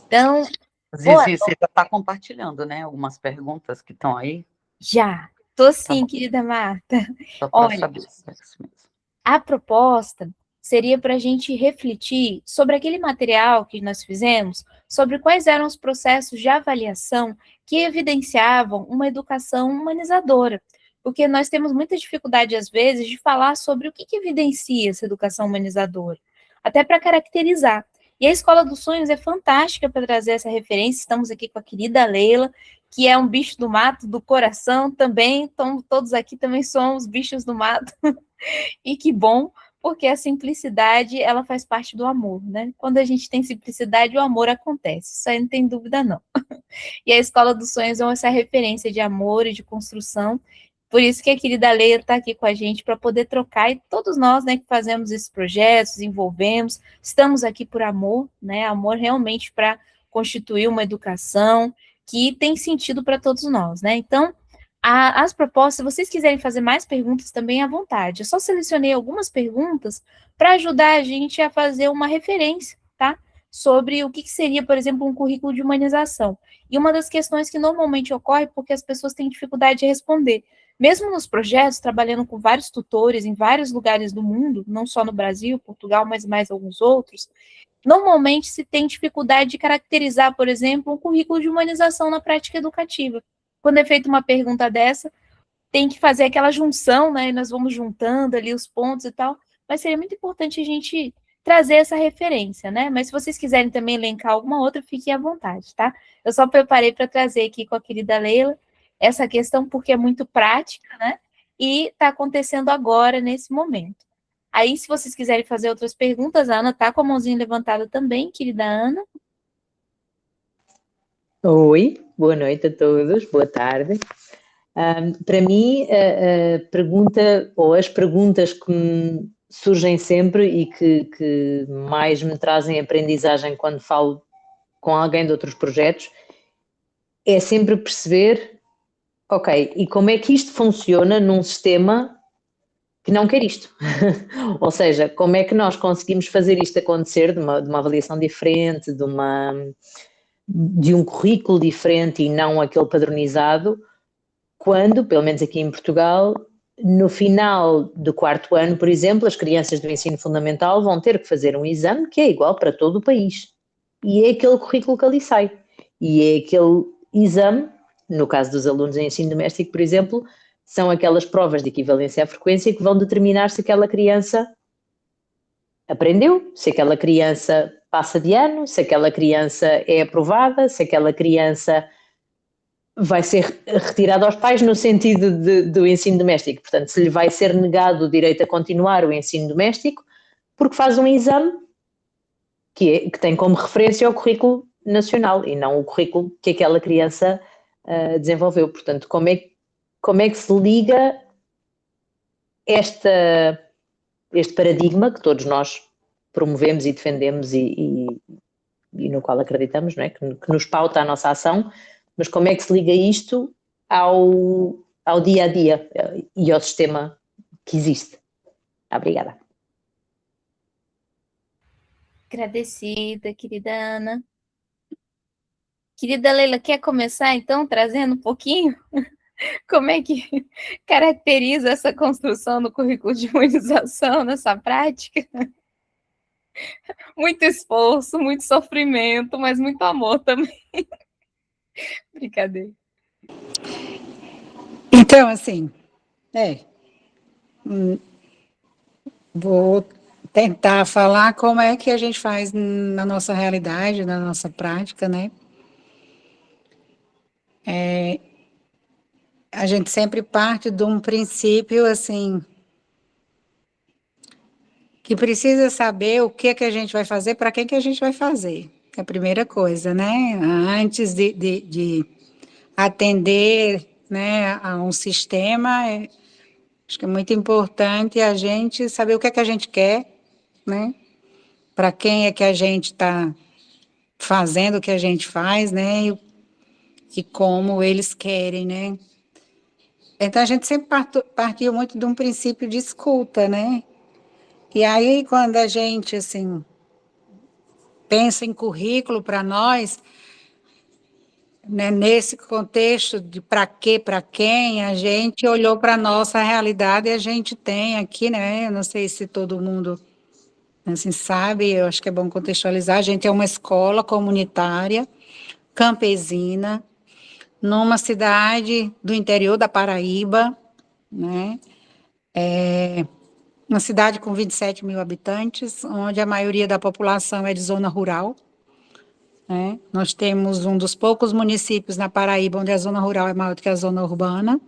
Então, boa, Zizi, você já está compartilhando, né? Algumas perguntas que estão aí. já. Tô Tá sim, bom, querida Marta. só para Olha, saber se é isso mesmo. a proposta seria para a gente refletir sobre aquele material que nós fizemos, sobre quais eram os processos de avaliação que evidenciavam uma educação humanizadora. Porque nós temos muita dificuldade, às vezes, de falar sobre o que evidencia essa educação humanizadora, até para caracterizar. E a Escola dos Sonhos é fantástica para trazer essa referência. Estamos aqui com a querida Leila, que é um bicho do mato, do coração também. Então, todos aqui também somos bichos do mato. E que bom, porque a simplicidade, ela faz parte do amor, né? Quando a gente tem simplicidade, o amor acontece. Isso aí não tem dúvida, não. E a Escola dos Sonhos é essa referência de amor e de construção. Por isso que a querida Leia está aqui com a gente para poder trocar, e todos nós, né, que fazemos esses projetos, desenvolvemos, estamos aqui por amor, né? Amor realmente para constituir uma educação que tem sentido para todos nós, né? Então, as propostas, se vocês quiserem fazer mais perguntas também, à vontade. Eu só selecionei algumas perguntas para ajudar a gente a fazer uma referência, tá? Sobre o que seria, por exemplo, um currículo de humanização. E uma das questões que normalmente ocorre porque as pessoas têm dificuldade de responder. Mesmo nos projetos, trabalhando com vários tutores em vários lugares do mundo, não só no Brasil, Portugal, mas mais alguns outros, normalmente se tem dificuldade de caracterizar, por exemplo, um currículo de humanização na prática educativa. Quando é feita uma pergunta dessa, tem que fazer aquela junção, né? E nós vamos juntando ali os pontos e tal. Mas seria muito importante a gente trazer essa referência, né? Mas se vocês quiserem também elencar alguma outra, fiquem à vontade, tá? Eu só preparei para trazer aqui com a querida Leila essa questão porque é muito prática, né? E está acontecendo agora, nesse momento. Aí, se vocês quiserem fazer outras perguntas, a Ana está com a mãozinha levantada também, querida Ana. Oi, boa noite a todos, boa tarde. Para mim, a pergunta, ou as perguntas que me surgem sempre e que mais me trazem aprendizagem quando falo com alguém de outros projetos, é sempre perceber, ok, e como é que isto funciona num sistema que não quer isto? Ou seja, como é que nós conseguimos fazer isto acontecer de uma avaliação diferente, de um currículo diferente e não aquele padronizado, quando, pelo menos aqui em Portugal, no final do quarto ano, por exemplo, as crianças do ensino fundamental vão ter que fazer um exame que é igual para todo o país. E é aquele currículo que ali sai. E é aquele exame, no caso dos alunos em ensino doméstico, por exemplo, são aquelas provas de equivalência à frequência que vão determinar se aquela criança aprendeu, se aquela criança passa de ano, se aquela criança é aprovada, se aquela criança vai ser retirada aos pais no sentido do ensino doméstico. Portanto, se lhe vai ser negado o direito a continuar o ensino doméstico, porque faz um exame que tem como referência o currículo nacional e não o currículo que aquela criança desenvolveu. Portanto, como é que se liga este paradigma que todos nós promovemos e defendemos e no qual acreditamos, não é? Que nos pauta a nossa ação, mas como é que se liga isto ao dia a dia e ao sistema que existe? Obrigada. Agradecida, querida Ana. Querida Leila, quer começar então trazendo um pouquinho como é que caracteriza essa construção do currículo de imunização nessa prática? Muito esforço, muito sofrimento, mas muito amor também. Brincadeira. Então, assim, vou tentar falar como é que a gente faz na nossa realidade, na nossa prática, né? A gente sempre parte de um princípio, assim, que precisa saber o que que a gente vai fazer, para que a gente vai fazer. É a primeira coisa, né? Antes de atender, né, a um sistema, acho que é muito importante a gente saber o que a gente quer, né? Para quem é que a gente está fazendo o que a gente faz, né? E como eles querem, né? Então, a gente sempre partiu muito de um princípio de escuta, né? E aí, quando a gente, assim, pensa em currículo para nós, né, nesse contexto de para quê, para quem, a gente olhou para a nossa realidade e a gente tem aqui, né, eu não sei se todo mundo assim sabe, eu acho que é bom contextualizar, a gente é uma escola comunitária, campesina, numa cidade do interior da Paraíba, né, uma cidade com 27 mil habitantes, onde a maioria da população é de zona rural, né? Nós temos um dos poucos municípios na Paraíba onde a zona rural é maior do que a zona urbana.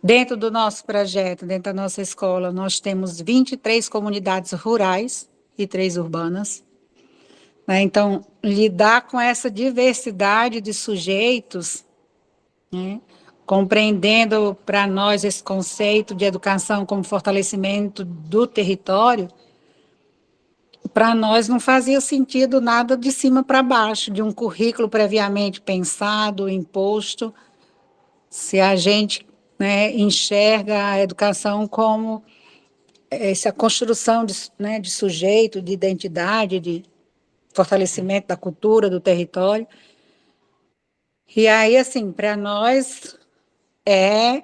Dentro do nosso projeto, dentro da nossa escola, nós temos 23 comunidades rurais e 3 urbanas, né? Então, lidar com essa diversidade de sujeitos, né? Compreendendo para nós esse conceito de educação como fortalecimento do território, para nós não fazia sentido nada de cima para baixo, de um currículo previamente pensado, imposto, se a gente, né, enxerga a educação como essa construção de, né, de sujeito, de identidade, de fortalecimento da cultura, do território. E aí, assim, para nós é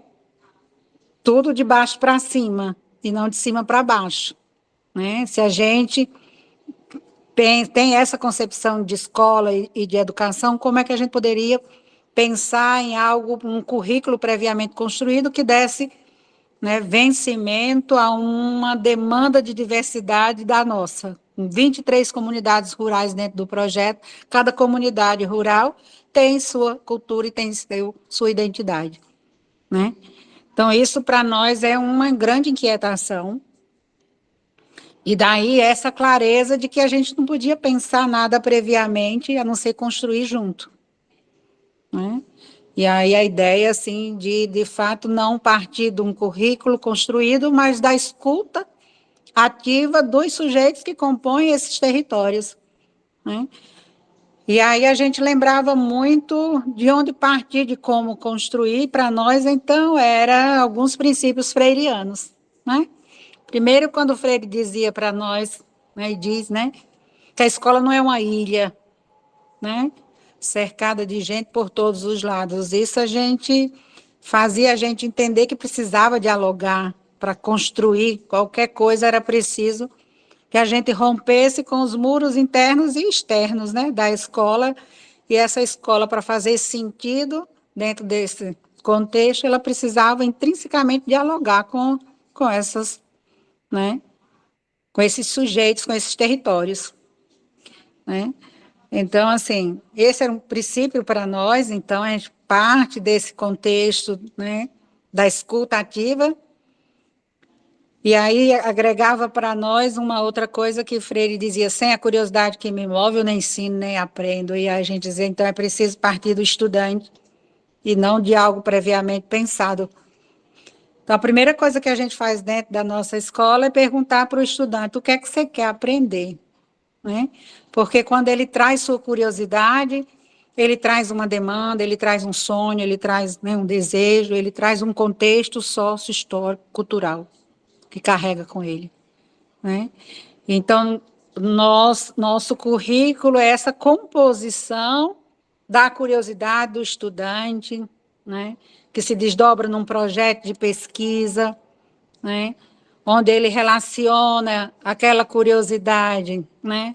tudo de baixo para cima, e não de cima para baixo, né? Se a gente tem essa concepção de escola e de educação, como é que a gente poderia pensar em algo, um currículo previamente construído que desse, né, vencimento a uma demanda de diversidade da nossa. 23 comunidades rurais dentro do projeto, cada comunidade rural tem sua cultura e tem sua identidade, né? Então, isso para nós é uma grande inquietação. E daí essa clareza de que a gente não podia pensar nada previamente, a não ser construir junto, né? E aí a ideia, assim, de fato, não partir de um currículo construído, mas da escuta ativa dos sujeitos que compõem esses territórios, né? E aí a gente lembrava muito de onde partir, de como construir. Para nós, então, era alguns princípios freirianos, né? Primeiro, quando o Freire dizia para nós, né, e diz, né, que a escola não é uma ilha, né, cercada de gente por todos os lados. Isso fazia a gente entender que precisava dialogar para construir qualquer coisa, era preciso que a gente rompesse com os muros internos e externos, né, da escola, e essa escola, para fazer sentido dentro desse contexto, ela precisava intrinsecamente dialogar com essas, né, com esses sujeitos, com esses territórios, né? Então, assim, esse era um princípio para nós, então a gente parte desse contexto, né, da escuta ativa, e aí agregava para nós uma outra coisa que Freire dizia: sem a curiosidade que me move, eu nem ensino, nem aprendo. E a gente dizia, então é preciso partir do estudante e não de algo previamente pensado. Então, a primeira coisa que a gente faz dentro da nossa escola é perguntar para o estudante: o que é que você quer aprender? Né? Porque quando ele traz sua curiosidade, ele traz uma demanda, ele traz um sonho, ele traz, né, um desejo, ele traz um contexto sócio-histórico, cultural, que carrega com ele, né? Então, nosso currículo é essa composição da curiosidade do estudante, né, que se desdobra num projeto de pesquisa, né, onde ele relaciona aquela curiosidade, né,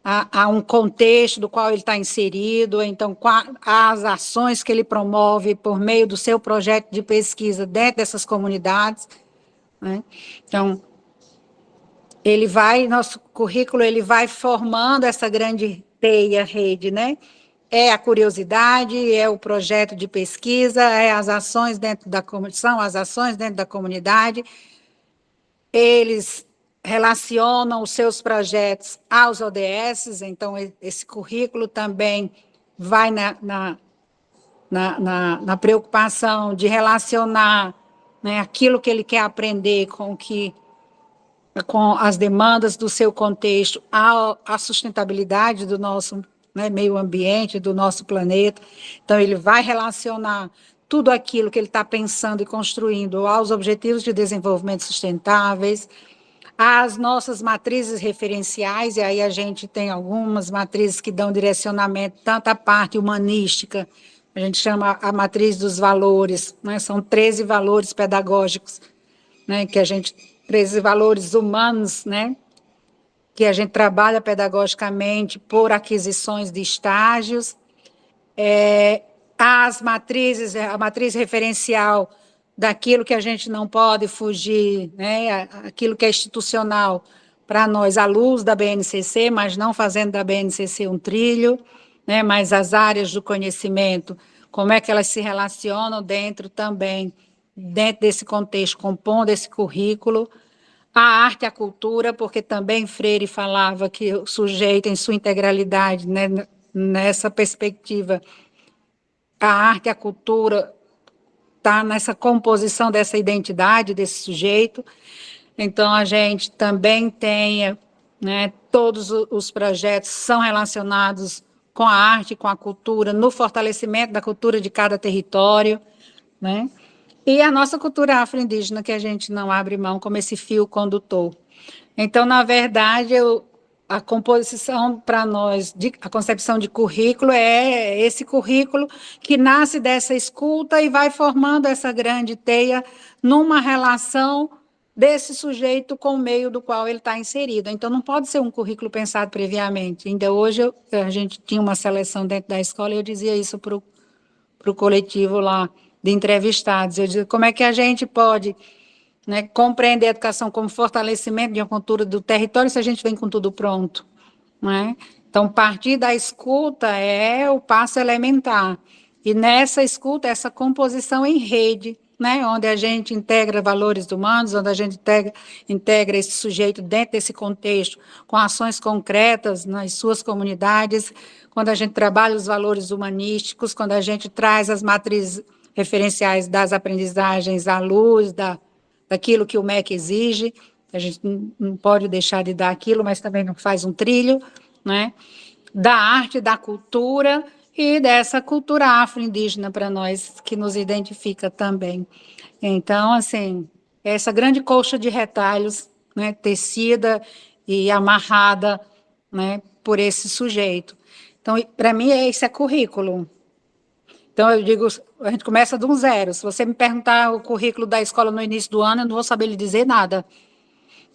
a um contexto do qual ele está inserido, então as ações que ele promove por meio do seu projeto de pesquisa dentro dessas comunidades, né? Então, nosso currículo ele vai formando essa grande teia, rede, né? É a curiosidade, é o projeto de pesquisa, é as ações dentro da comissão, as ações dentro da comunidade. Eles relacionam os seus projetos aos ODS, então esse currículo também vai na preocupação de relacionar, né, aquilo que ele quer aprender com as demandas do seu contexto, a sustentabilidade do nosso, né, meio ambiente, do nosso planeta. Então, ele vai relacionar tudo aquilo que ele está pensando e construindo aos objetivos de desenvolvimento sustentáveis, as nossas matrizes referenciais, e aí a gente tem algumas matrizes que dão direcionamento, tanto à parte humanística, a gente chama a matriz dos valores, né? São 13 valores pedagógicos, né? 13 valores humanos, né? Que a gente trabalha pedagogicamente por aquisições de estágios. As matrizes, a matriz referencial daquilo que a gente não pode fugir, né? Aquilo que é institucional para nós, à luz da BNCC, mas não fazendo da BNCC um trilho, né? Mas as áreas do conhecimento, como é que elas se relacionam dentro desse contexto, compondo esse currículo. A arte e a cultura, porque também Freire falava que o sujeito, em sua integralidade, né? Nessa perspectiva, a arte e a cultura está nessa composição dessa identidade, desse sujeito. Então, a gente também tem, né, todos os projetos são relacionados com a arte, com a cultura, no fortalecimento da cultura de cada território, né? E a nossa cultura afro-indígena, que a gente não abre mão como esse fio condutor. Então, na verdade, a composição para nós, a concepção de currículo é esse currículo que nasce dessa escuta e vai formando essa grande teia numa relação desse sujeito com o meio do qual ele está inserido. Então, não pode ser um currículo pensado previamente. Ainda hoje, a gente tinha uma seleção dentro da escola e eu dizia isso para o coletivo lá de entrevistados. Eu dizia, como é que a gente pode, né, compreender a educação como fortalecimento de uma cultura do território se a gente vem com tudo pronto, né? Então, partir da escuta é o passo elementar. E nessa escuta, essa composição em rede, né, onde a gente integra valores humanos, onde a gente integra esse sujeito dentro desse contexto, com ações concretas nas suas comunidades, quando a gente trabalha os valores humanísticos, quando a gente traz as matrizes referenciais das aprendizagens à luz daquilo que o MEC exige, a gente não pode deixar de dar aquilo, mas também não faz um trilho, né? Da arte, da cultura e dessa cultura afro-indígena para nós, que nos identifica também. Então, assim, essa grande colcha de retalhos, né, tecida e amarrada, né, por esse sujeito. Então, para mim, isso é currículo. Então, eu digo, a gente começa de um zero. Se você me perguntar o currículo da escola no início do ano, eu não vou saber lhe dizer nada,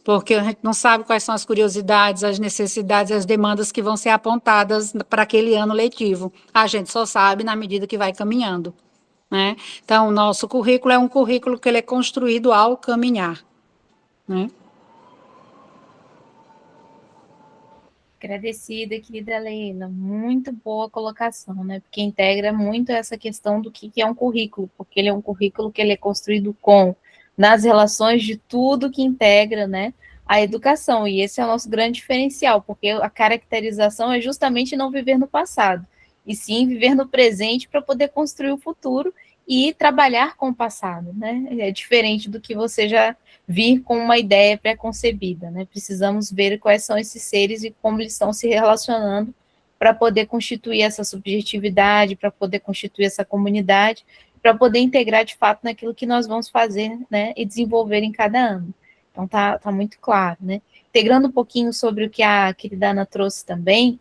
porque a gente não sabe quais são as curiosidades, as necessidades, as demandas que vão ser apontadas para aquele ano letivo. A gente só sabe na medida que vai caminhando, né? Então, o nosso currículo é um currículo que ele é construído ao caminhar, né? Agradecida, querida Leila. Muito boa colocação, né? Porque integra muito essa questão do que é um currículo, porque ele é um currículo que ele é construído nas relações de tudo que integra, né, a educação. E esse é o nosso grande diferencial, porque a caracterização é justamente não viver no passado, e sim viver no presente para poder construir o futuro e trabalhar com o passado, né? É diferente do que você já vir com uma ideia pré-concebida, né? Precisamos ver quais são esses seres e como eles estão se relacionando para poder constituir essa subjetividade, para poder constituir essa comunidade, para poder integrar de fato naquilo que nós vamos fazer, né, e desenvolver em cada ano. Então tá muito claro, né? Integrando um pouquinho sobre o que a querida Ana trouxe também,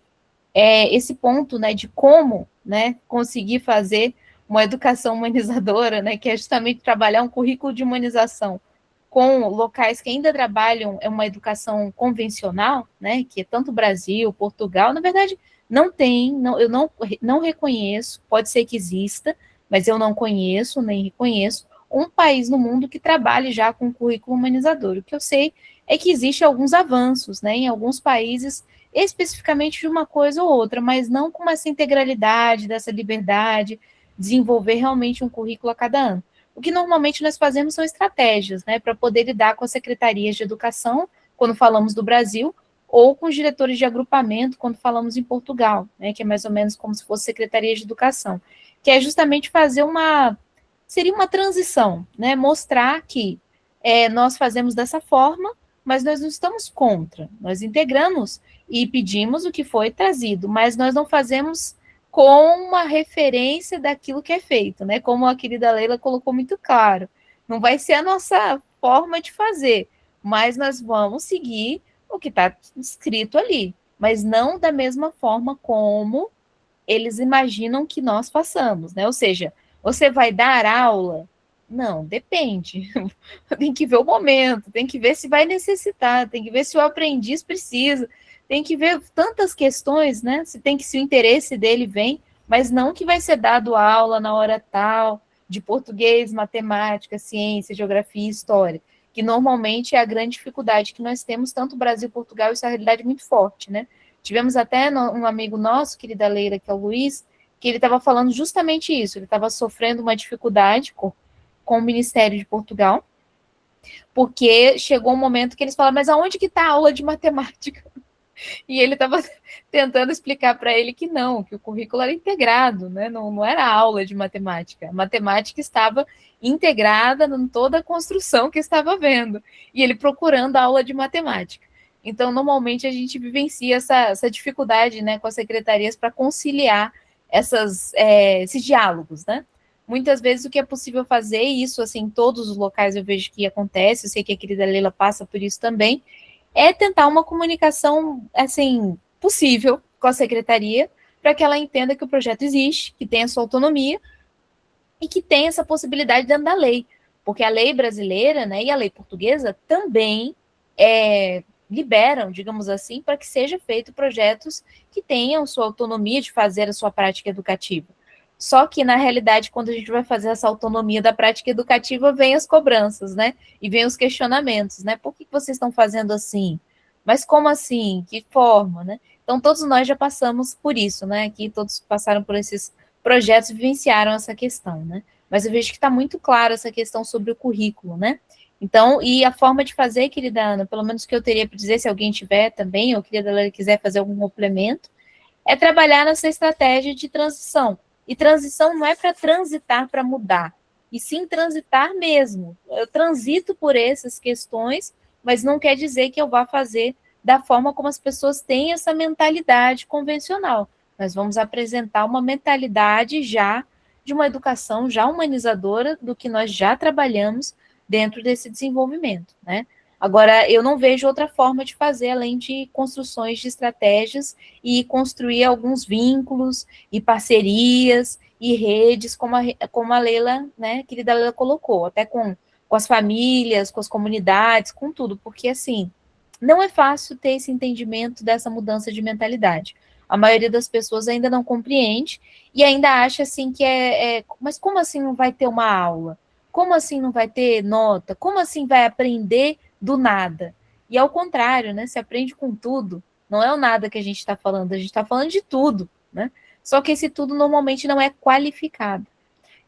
esse ponto, né, de como, né, conseguir fazer uma educação humanizadora, né, que é justamente trabalhar um currículo de humanização com locais que ainda trabalham uma educação convencional, né, que é tanto Brasil, Portugal, na verdade, eu não reconheço, pode ser que exista, mas eu não conheço, nem reconheço, um país no mundo que trabalhe já com currículo humanizador. O que eu sei é que existem alguns avanços, né, em alguns países, especificamente de uma coisa ou outra, mas não com essa integralidade, dessa liberdade, desenvolver realmente um currículo a cada ano. O que normalmente nós fazemos são estratégias, né, para poder lidar com as secretarias de educação, quando falamos do Brasil, ou com os diretores de agrupamento, quando falamos em Portugal, né, que é mais ou menos como se fosse secretaria de educação, que é justamente fazer seria uma transição, né, mostrar que nós fazemos dessa forma, mas nós não estamos contra, nós integramos e pedimos o que foi trazido, mas nós não fazemos com uma referência daquilo que é feito, né? Como a querida Leila colocou muito claro. Não vai ser a nossa forma de fazer, mas nós vamos seguir o que está escrito ali, mas não da mesma forma como eles imaginam que nós façamos, né? Ou seja, você vai dar aula? Não, depende. Tem que ver o momento, tem que ver se vai necessitar, tem que ver se o aprendiz precisa, tem que ver tantas questões, né? Se o interesse dele vem, mas não que vai ser dado aula na hora tal, de português, matemática, ciência, geografia e história, que normalmente é a grande dificuldade que nós temos, tanto Brasil e Portugal, isso é uma realidade muito forte, né? Tivemos até um amigo nosso, querida Leira, que é o Luiz, que ele estava falando justamente isso, ele estava sofrendo uma dificuldade com o Ministério de Portugal, porque chegou um momento que eles falaram, mas aonde que está a aula de matemática? E ele estava tentando explicar para ele que não, que o currículo era integrado, né? Não era aula de matemática. A matemática estava integrada em toda a construção que estava vendo. E ele procurando a aula de matemática. Então, normalmente, a gente vivencia essa dificuldade, né, com as secretarias para conciliar esses diálogos, né? Muitas vezes o que é possível fazer, e isso, assim, em todos os locais eu vejo que acontece, eu sei que a querida Leila passa por isso também, é tentar uma comunicação, assim, possível com a secretaria, para que ela entenda que o projeto existe, que tem a sua autonomia e que tem essa possibilidade dentro da lei. Porque a lei brasileira, né, e a lei portuguesa também liberam, digamos assim, para que seja feito projetos que tenham sua autonomia de fazer a sua prática educativa. Só que, na realidade, quando a gente vai fazer essa autonomia da prática educativa, vem as cobranças, né? E vem os questionamentos, né? Por que vocês estão fazendo assim? Mas como assim? Que forma, né? Então, todos nós já passamos por isso, né? Aqui todos passaram por esses projetos e vivenciaram essa questão, né? Mas eu vejo que está muito claro essa questão sobre o currículo, né? Então, e a forma de fazer, querida Ana, pelo menos que eu teria para dizer, se alguém tiver também, ou querida Ana quiser fazer algum complemento, é trabalhar nessa estratégia de transição. E transição não é para transitar, para mudar, e sim transitar mesmo. Eu transito por essas questões, mas não quer dizer que eu vá fazer da forma como as pessoas têm essa mentalidade convencional. Nós vamos apresentar uma mentalidade já de uma educação já humanizadora do que nós já trabalhamos dentro desse desenvolvimento, né? Agora, eu não vejo outra forma de fazer, além de construções de estratégias e construir alguns vínculos e parcerias e redes, como a Leila, né, querida Leila colocou, até com as famílias, com as comunidades, com tudo, porque, assim, não é fácil ter esse entendimento dessa mudança de mentalidade. A maioria das pessoas ainda não compreende e ainda acha, assim, que mas como assim não vai ter uma aula? Como assim não vai ter nota? Como assim vai aprender do nada? E ao contrário, né? Se aprende com tudo. Não é o nada que a gente está falando, a gente está falando de tudo, né? Só que esse tudo normalmente não é qualificado.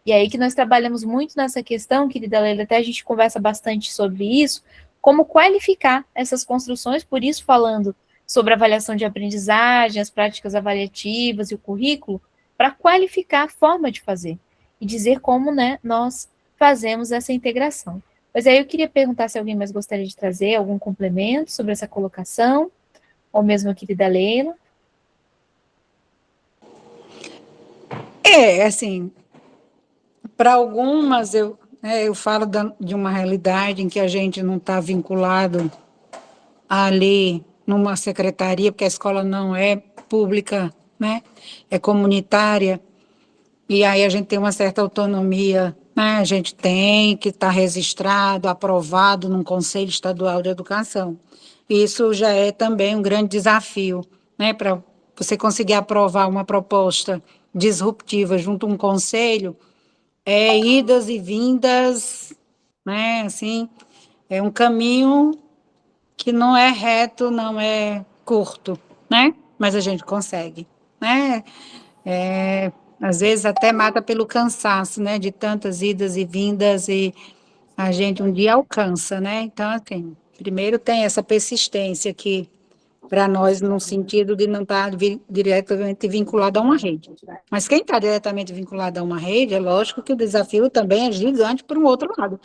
E aí que nós trabalhamos muito nessa questão, querida Leila, até a gente conversa bastante sobre isso, como qualificar essas construções, por isso falando sobre avaliação de aprendizagem, as práticas avaliativas e o currículo, para qualificar a forma de fazer e dizer como, né, nós fazemos essa integração. Mas aí eu queria perguntar se alguém mais gostaria de trazer algum complemento sobre essa colocação, ou mesmo a querida Leila. Assim, para algumas eu falo de uma realidade em que a gente não está vinculado ali numa secretaria, porque a escola não é pública, né? É comunitária, e aí a gente tem uma certa autonomia, né? A gente tem que estar registrado, aprovado num Conselho Estadual de Educação. Isso já é também um grande desafio, né? Para você conseguir aprovar uma proposta disruptiva junto a um conselho, idas e vindas, né? Assim, é um caminho que não é reto, não é curto, né? Mas a gente consegue, né? Às vezes até mata pelo cansaço, né? De tantas idas e vindas e a gente um dia alcança, né? Então, assim, primeiro tem essa persistência que para nós no sentido de não estar diretamente vinculado a uma rede. Mas quem está diretamente vinculado a uma rede, é lógico que o desafio também é gigante para um outro lado,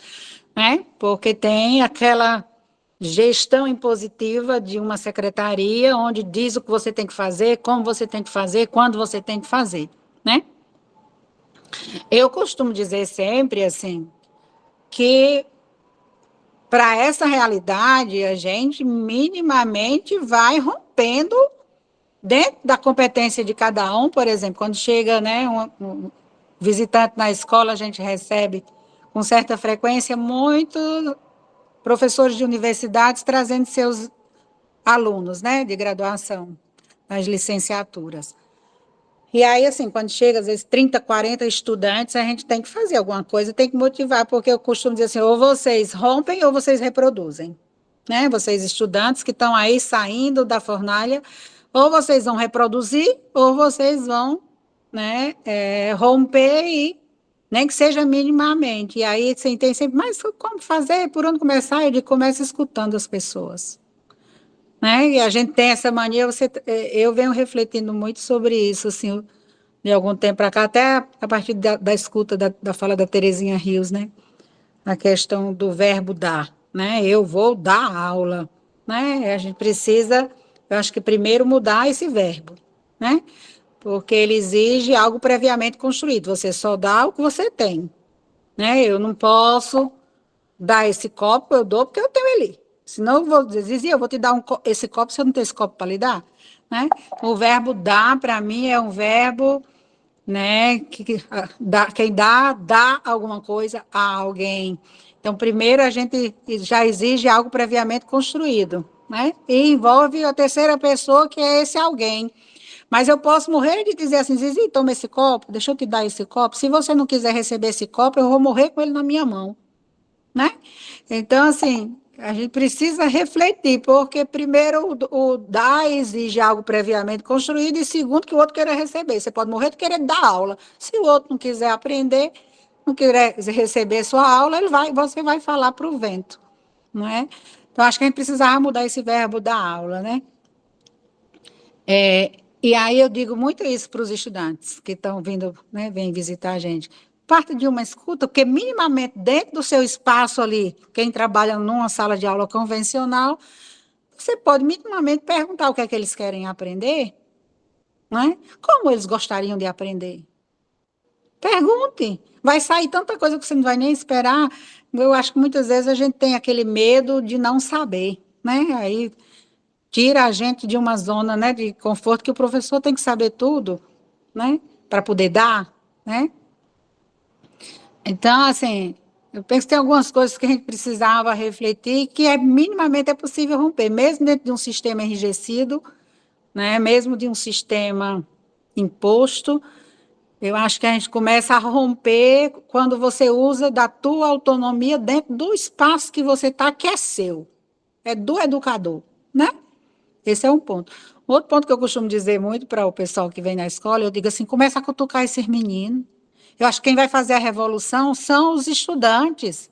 né? Porque tem aquela gestão impositiva de uma secretaria, onde diz o que você tem que fazer, como você tem que fazer, quando você tem que fazer, né? Eu costumo dizer sempre, assim, que para essa realidade, a gente minimamente vai rompendo dentro da competência de cada um. Por exemplo, quando chega, né, um visitante na escola, a gente recebe com certa frequência muitos professores de universidades trazendo seus alunos, né, de graduação, nas licenciaturas. E aí, assim, quando chega, às vezes, 30, 40 estudantes, a gente tem que fazer alguma coisa, tem que motivar, porque eu costumo dizer assim, ou vocês rompem ou vocês reproduzem, né? Vocês estudantes que estão aí saindo da fornalha, ou vocês vão reproduzir, ou vocês vão, né, romper e nem que seja minimamente. E aí, assim, tem sempre, mas como fazer? Por onde começar? Eu digo, começa escutando as pessoas. Né? E a gente tem essa mania, eu venho refletindo muito sobre isso, assim, de algum tempo para cá, até a partir da escuta da fala da Terezinha Rios, né? A questão do verbo dar, né? Eu vou dar aula, né? A gente precisa, eu acho que primeiro mudar esse verbo, né? Porque ele exige algo previamente construído, você só dá o que você tem, né? Eu não posso dar esse copo, eu dou porque eu tenho ele. Senão eu vou dizer, eu vou te dar esse copo se eu não tenho esse copo para lhe dar. Né? O verbo dar, para mim, é um verbo, né, quem dá alguma coisa a alguém. Então, primeiro, a gente já exige algo previamente construído, né? E envolve a terceira pessoa, que é esse alguém. Mas eu posso morrer de dizer assim, Zizi, toma esse copo, deixa eu te dar esse copo. Se você não quiser receber esse copo, eu vou morrer com ele na minha mão. Né? Então, assim, a gente precisa refletir, porque primeiro o dar exige algo previamente construído, e segundo, que o outro queira receber. Você pode morrer de querer dar aula. Se o outro não quiser aprender, não quiser receber sua aula, você vai falar para o vento. Não é? Então, acho que a gente precisava mudar esse verbo da aula, né? E aí eu digo muito isso para os estudantes que estão vindo, né, vêm visitar a gente. Parte de uma escuta, porque minimamente dentro do seu espaço ali, quem trabalha numa sala de aula convencional, você pode minimamente perguntar o que é que eles querem aprender, não é? Como eles gostariam de aprender? Pergunte. Vai sair tanta coisa que você não vai nem esperar. Eu acho que muitas vezes a gente tem aquele medo de não saber, né? Aí tira a gente de uma zona, né, de conforto, que o professor tem que saber tudo, né, para poder dar, né? Então, assim, eu penso que tem algumas coisas que a gente precisava refletir, que minimamente é possível romper, mesmo dentro de um sistema enrijecido, né, mesmo de um sistema imposto. Eu acho que a gente começa a romper quando você usa da tua autonomia dentro do espaço que você está, que é seu, é do educador, né? Esse é um ponto. Outro ponto que eu costumo dizer muito para o pessoal que vem na escola, eu digo assim, começa a cutucar esses meninos. Eu acho que quem vai fazer a revolução são os estudantes.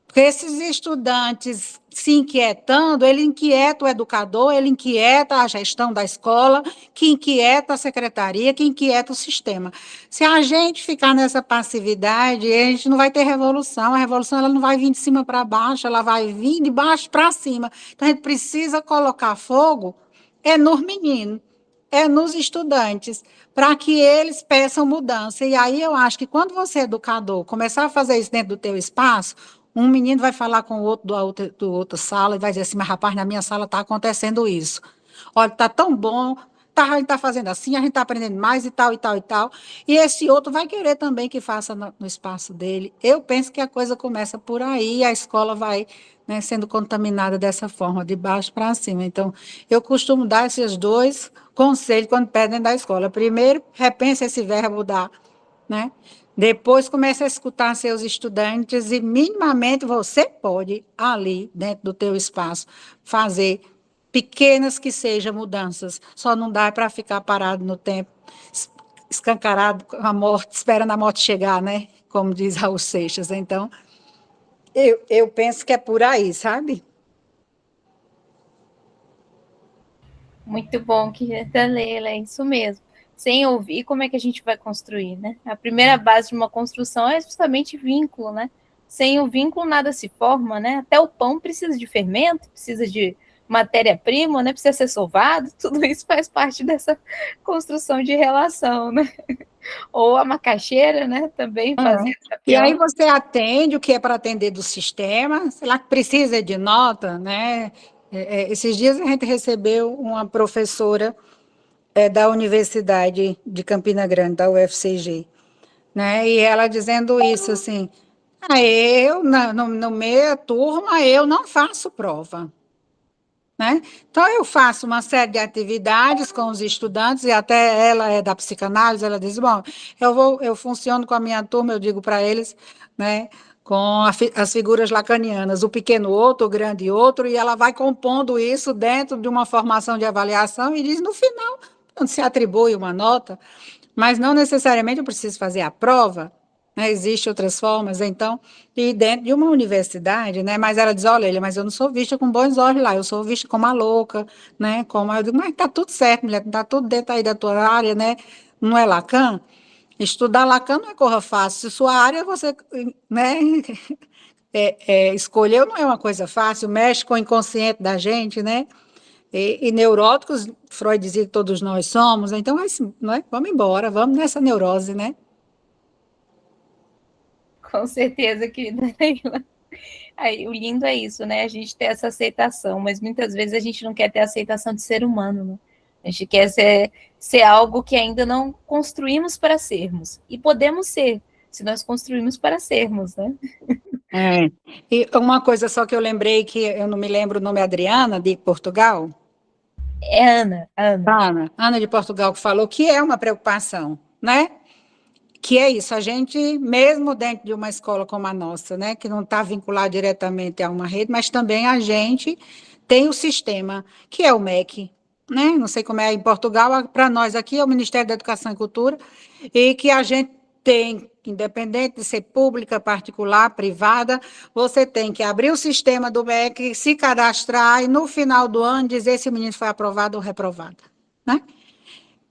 Porque esses estudantes se inquietando, ele inquieta o educador, ele inquieta a gestão da escola, que inquieta a secretaria, que inquieta o sistema. Se a gente ficar nessa passividade, a gente não vai ter revolução. A revolução ela não vai vir de cima para baixo, ela vai vir de baixo para cima. Então, a gente precisa colocar fogo nos meninos, nos estudantes, para que eles peçam mudança. E aí eu acho que quando você, educador, começar a fazer isso dentro do teu espaço, um menino vai falar com o outro do outra sala e vai dizer assim, mas rapaz, na minha sala está acontecendo isso. Olha, está tão bom, a gente está fazendo assim, a gente está aprendendo mais e tal, e tal, e tal. E esse outro vai querer também que faça no espaço dele. Eu penso que a coisa começa por aí e a escola vai, né, sendo contaminada dessa forma, de baixo para cima. Então, eu costumo dar esses dois conselhos quando pedem da escola. Primeiro, repense esse verbo dar, né? Depois comece a escutar seus estudantes e minimamente você pode, ali, dentro do teu espaço, fazer pequenas que sejam mudanças. Só não dá para ficar parado no tempo, escancarado com a morte, esperando a morte chegar, né? Como diz Raul Seixas. Então, eu penso que é por aí, sabe? Muito bom, querida Leila, é isso mesmo. Sem ouvir, como é que a gente vai construir, né? A primeira base de uma construção é justamente vínculo, né? Sem o vínculo, nada se forma, né? Até o pão precisa de fermento, precisa de matéria-prima, né, precisa ser sovado, tudo isso faz parte dessa construção de relação, né? Ou a macaxeira, né, também fazia E aí tapioca. você atende o que é para atender do sistema, sei lá, que precisa de nota, né? Esses dias a gente recebeu uma professora da Universidade de Campina Grande, da UFCG, né? E ela dizendo isso, assim, eu, no meio turma, eu não faço prova, né? Então, eu faço uma série de atividades com os estudantes, e até ela é da psicanálise, ela diz, bom, eu funciono com a minha turma, eu digo para eles, né, com as figuras lacanianas, o pequeno outro, o grande outro, e ela vai compondo isso dentro de uma formação de avaliação e diz, no final, quando se atribui uma nota, mas não necessariamente eu preciso fazer a prova, né? Existem outras formas, então, e dentro de uma universidade, né? Mas ela diz, olha, Leila, mas eu não sou vista com bons olhos lá, eu sou vista como a louca, né? Como eu digo, mas tá tudo certo, mulher, tá tudo dentro aí da tua área, né? Não é Lacan? Estudar Lacan não é coisa fácil. Se sua área você, né? Escolheu não é uma coisa fácil, mexe com o inconsciente da gente, né? E neuróticos, Freud dizia que todos nós somos, então, assim, não é? Vamos embora, vamos nessa neurose, né? Com certeza, querida Leila. Aí, o lindo é isso, né? A gente ter essa aceitação, mas muitas vezes a gente não quer ter a aceitação de ser humano, né? A gente quer ser algo que ainda não construímos para sermos. E podemos ser, se nós construímos para sermos, né? É. E uma coisa só que eu lembrei, que eu não me lembro o nome, Adriana, de Portugal, É Ana. Ana de Portugal, que falou que é uma preocupação, né? Que é isso, a gente, mesmo dentro de uma escola como a nossa, né, que não está vinculada diretamente a uma rede, mas também a gente tem o sistema, que é o MEC, né? Não sei como é em Portugal, para nós aqui é o Ministério da Educação e Cultura, e que a gente tem, independente de ser pública, particular, privada, você tem que abrir o sistema do MEC, se cadastrar e no final do ano dizer se o menino foi aprovado ou reprovado, né?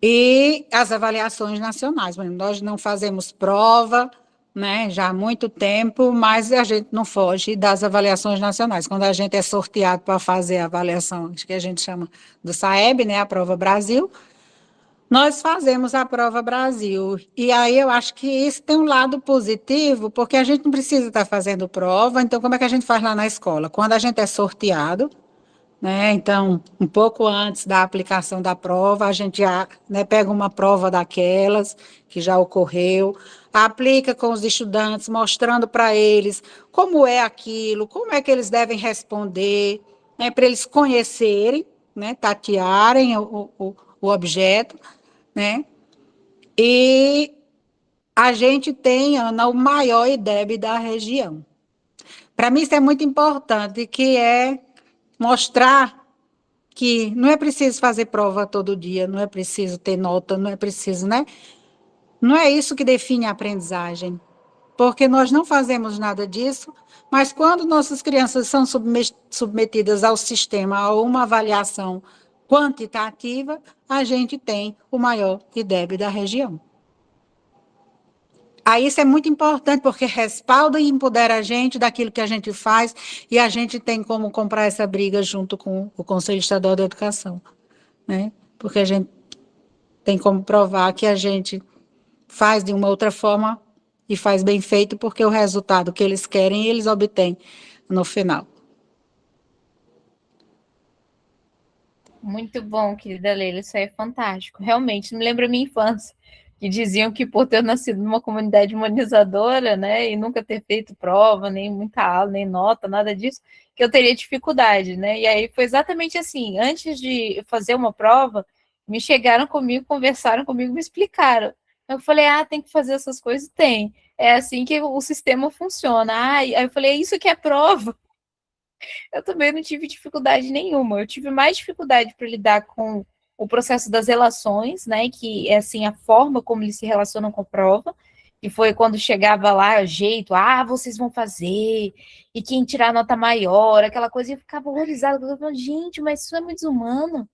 E as avaliações nacionais. Nós não fazemos prova, né, já há muito tempo, mas a gente não foge das avaliações nacionais. Quando a gente é sorteado para fazer a avaliação, que a gente chama do SAEB, né, a Prova Brasil, nós fazemos a Prova Brasil. E aí eu acho que isso tem um lado positivo, porque a gente não precisa estar fazendo prova. Então, como é que a gente faz lá na escola? Quando a gente é sorteado, né? Então, um pouco antes da aplicação da prova, a gente já, né, pega uma prova daquelas que já ocorreu, aplica com os estudantes, mostrando para eles como é aquilo, como é que eles devem responder, né, para eles conhecerem, né, tatearem o objeto, né? E a gente tem, Ana, o maior IDEB da região. Para mim, isso é muito importante, que é mostrar que não é preciso fazer prova todo dia, não é preciso ter nota, não é preciso, né? Não é isso que define a aprendizagem, porque nós não fazemos nada disso, mas quando nossas crianças são submetidas ao sistema, a uma avaliação quantitativa, a gente tem o maior IDEB da região. Aí isso é muito importante, porque respalda e empodera a gente daquilo que a gente faz, e a gente tem como comprar essa briga junto com o Conselho Estadual da Educação, né? Porque a gente tem como provar que a gente faz de uma outra forma e faz bem feito, porque o resultado que eles querem, eles obtêm no final. Muito bom, querida Leila, isso aí é fantástico. Realmente, me lembra a minha infância, que diziam que por ter nascido numa comunidade humanizadora, né, e nunca ter feito prova, nem muita aula, nem nota, nada disso, que eu teria dificuldade, né? E aí foi exatamente assim, antes de fazer uma prova, me chegaram comigo, conversaram comigo, me explicaram. Eu falei, tem que fazer essas coisas? Tem. É assim que o sistema funciona. Aí eu falei, é isso que é prova? Eu também não tive dificuldade nenhuma. Eu tive mais dificuldade para lidar com o processo das relações, né? Que é assim a forma como eles se relacionam com a prova. Que foi quando chegava lá, o jeito, vocês vão fazer, e quem tirar nota maior, aquela coisa, e eu ficava horrorizada, eu falava, gente, mas isso é muito desumano.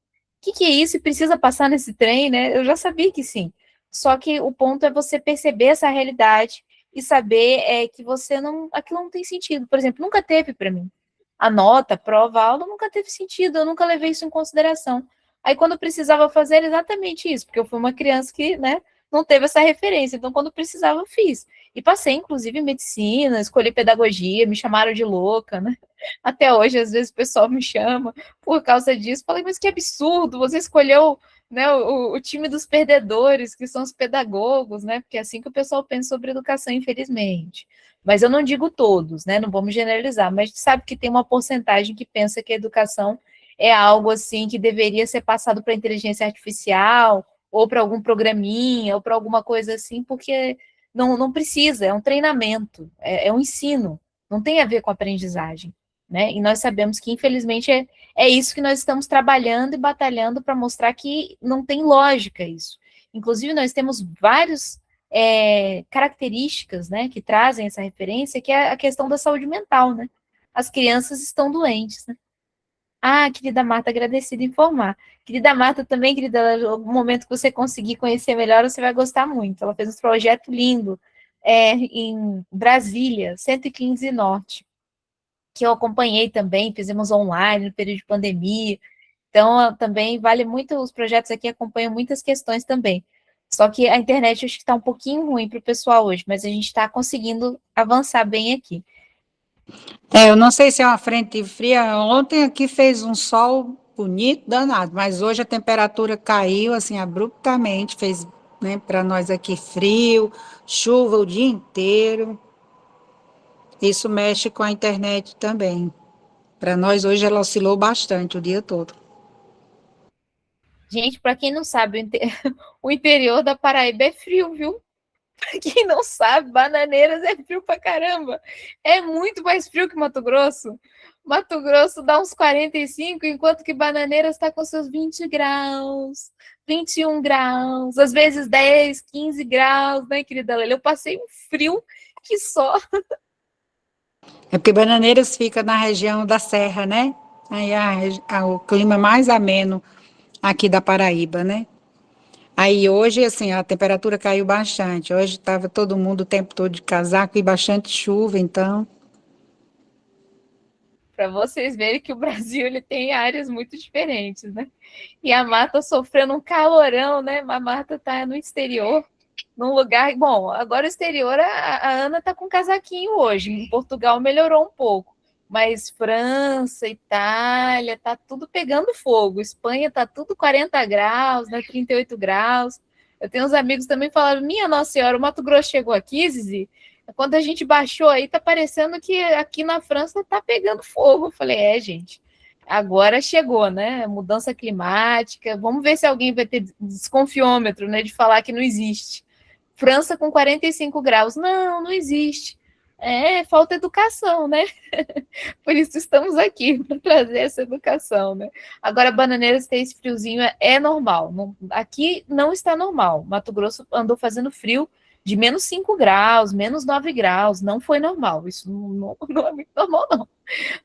O que é isso? E precisa passar nesse trem, né? Eu já sabia que sim. Só que o ponto é você perceber essa realidade e saber que você não, aquilo não tem sentido. Por exemplo, nunca teve para mim. A nota, prova, a aula nunca teve sentido, eu nunca levei isso em consideração. Aí, quando eu precisava fazer, era exatamente isso, porque eu fui uma criança que, né, não teve essa referência. Então, quando eu precisava, eu fiz. E passei, inclusive, em medicina, escolhi pedagogia, me chamaram de louca, né? Até hoje, às vezes, o pessoal me chama por causa disso. Falei, mas que absurdo, você escolheu, né, o time dos perdedores, que são os pedagogos, né? Porque é assim que o pessoal pensa sobre educação, infelizmente. Mas eu não digo todos, né? Não vamos generalizar, mas a gente sabe que tem uma porcentagem que pensa que a educação é algo assim que deveria ser passado para a inteligência artificial, ou para algum programinha, ou para alguma coisa assim, porque não precisa, é um treinamento, é um ensino, não tem a ver com aprendizagem, né? E nós sabemos que, infelizmente, é isso que nós estamos trabalhando e batalhando para mostrar que não tem lógica isso. Inclusive, nós temos vários características, né, que trazem essa referência, que é a questão da saúde mental, né? As crianças estão doentes, né? Ah, querida Marta, agradecida em informar. Querida Marta também, querida, no momento que você conseguir conhecer melhor, você vai gostar muito. Ela fez um projeto lindo em Brasília, 115 Norte, que eu acompanhei também, fizemos online no período de pandemia. Então, também vale muito, os projetos aqui acompanham muitas questões também. Só que a internet acho que está um pouquinho ruim para o pessoal hoje, mas a gente está conseguindo avançar bem aqui. Eu não sei se é uma frente fria. Ontem aqui fez um sol bonito, danado, mas hoje a temperatura caiu assim abruptamente, fez, né, para nós aqui frio, chuva o dia inteiro. Isso mexe com a internet também. Para nós hoje ela oscilou bastante o dia todo. Gente, para quem não sabe, o interior da Paraíba é frio, viu? Para quem não sabe, Bananeiras é frio pra caramba. É muito mais frio que Mato Grosso. Mato Grosso dá uns 45, enquanto que Bananeiras está com seus 20 graus, 21 graus, às vezes 10, 15 graus, né, querida Lélia? Eu passei um frio que só. É porque Bananeiras fica na região da Serra, né? Aí o clima mais ameno aqui da Paraíba, né? Aí hoje, assim, a temperatura caiu bastante. Hoje estava todo mundo o tempo todo de casaco e bastante chuva, então. Para vocês verem que o Brasil ele tem áreas muito diferentes, né? E a Marta sofrendo um calorão, né? A Marta está no exterior, num lugar. Bom, agora o exterior, a Ana está com casaquinho hoje. Em Portugal melhorou um pouco. Mas França, Itália, tá tudo pegando fogo. Espanha tá tudo 40 graus, né? 38 graus. Eu tenho uns amigos também que falaram: minha Nossa Senhora, o Mato Grosso chegou aqui, Zizi. Quando a gente baixou aí, tá parecendo que aqui na França tá pegando fogo. Eu falei, gente, agora chegou, né? Mudança climática. Vamos ver se alguém vai ter desconfiômetro, né? De falar que não existe. França com 45 graus. Não existe. Falta educação, né? Por isso estamos aqui, para trazer essa educação, né? Agora, Bananeiras ter esse friozinho é normal. Aqui não está normal. Mato Grosso andou fazendo frio de menos 5 graus, menos 9 graus. Não foi normal. Isso não é muito normal, não.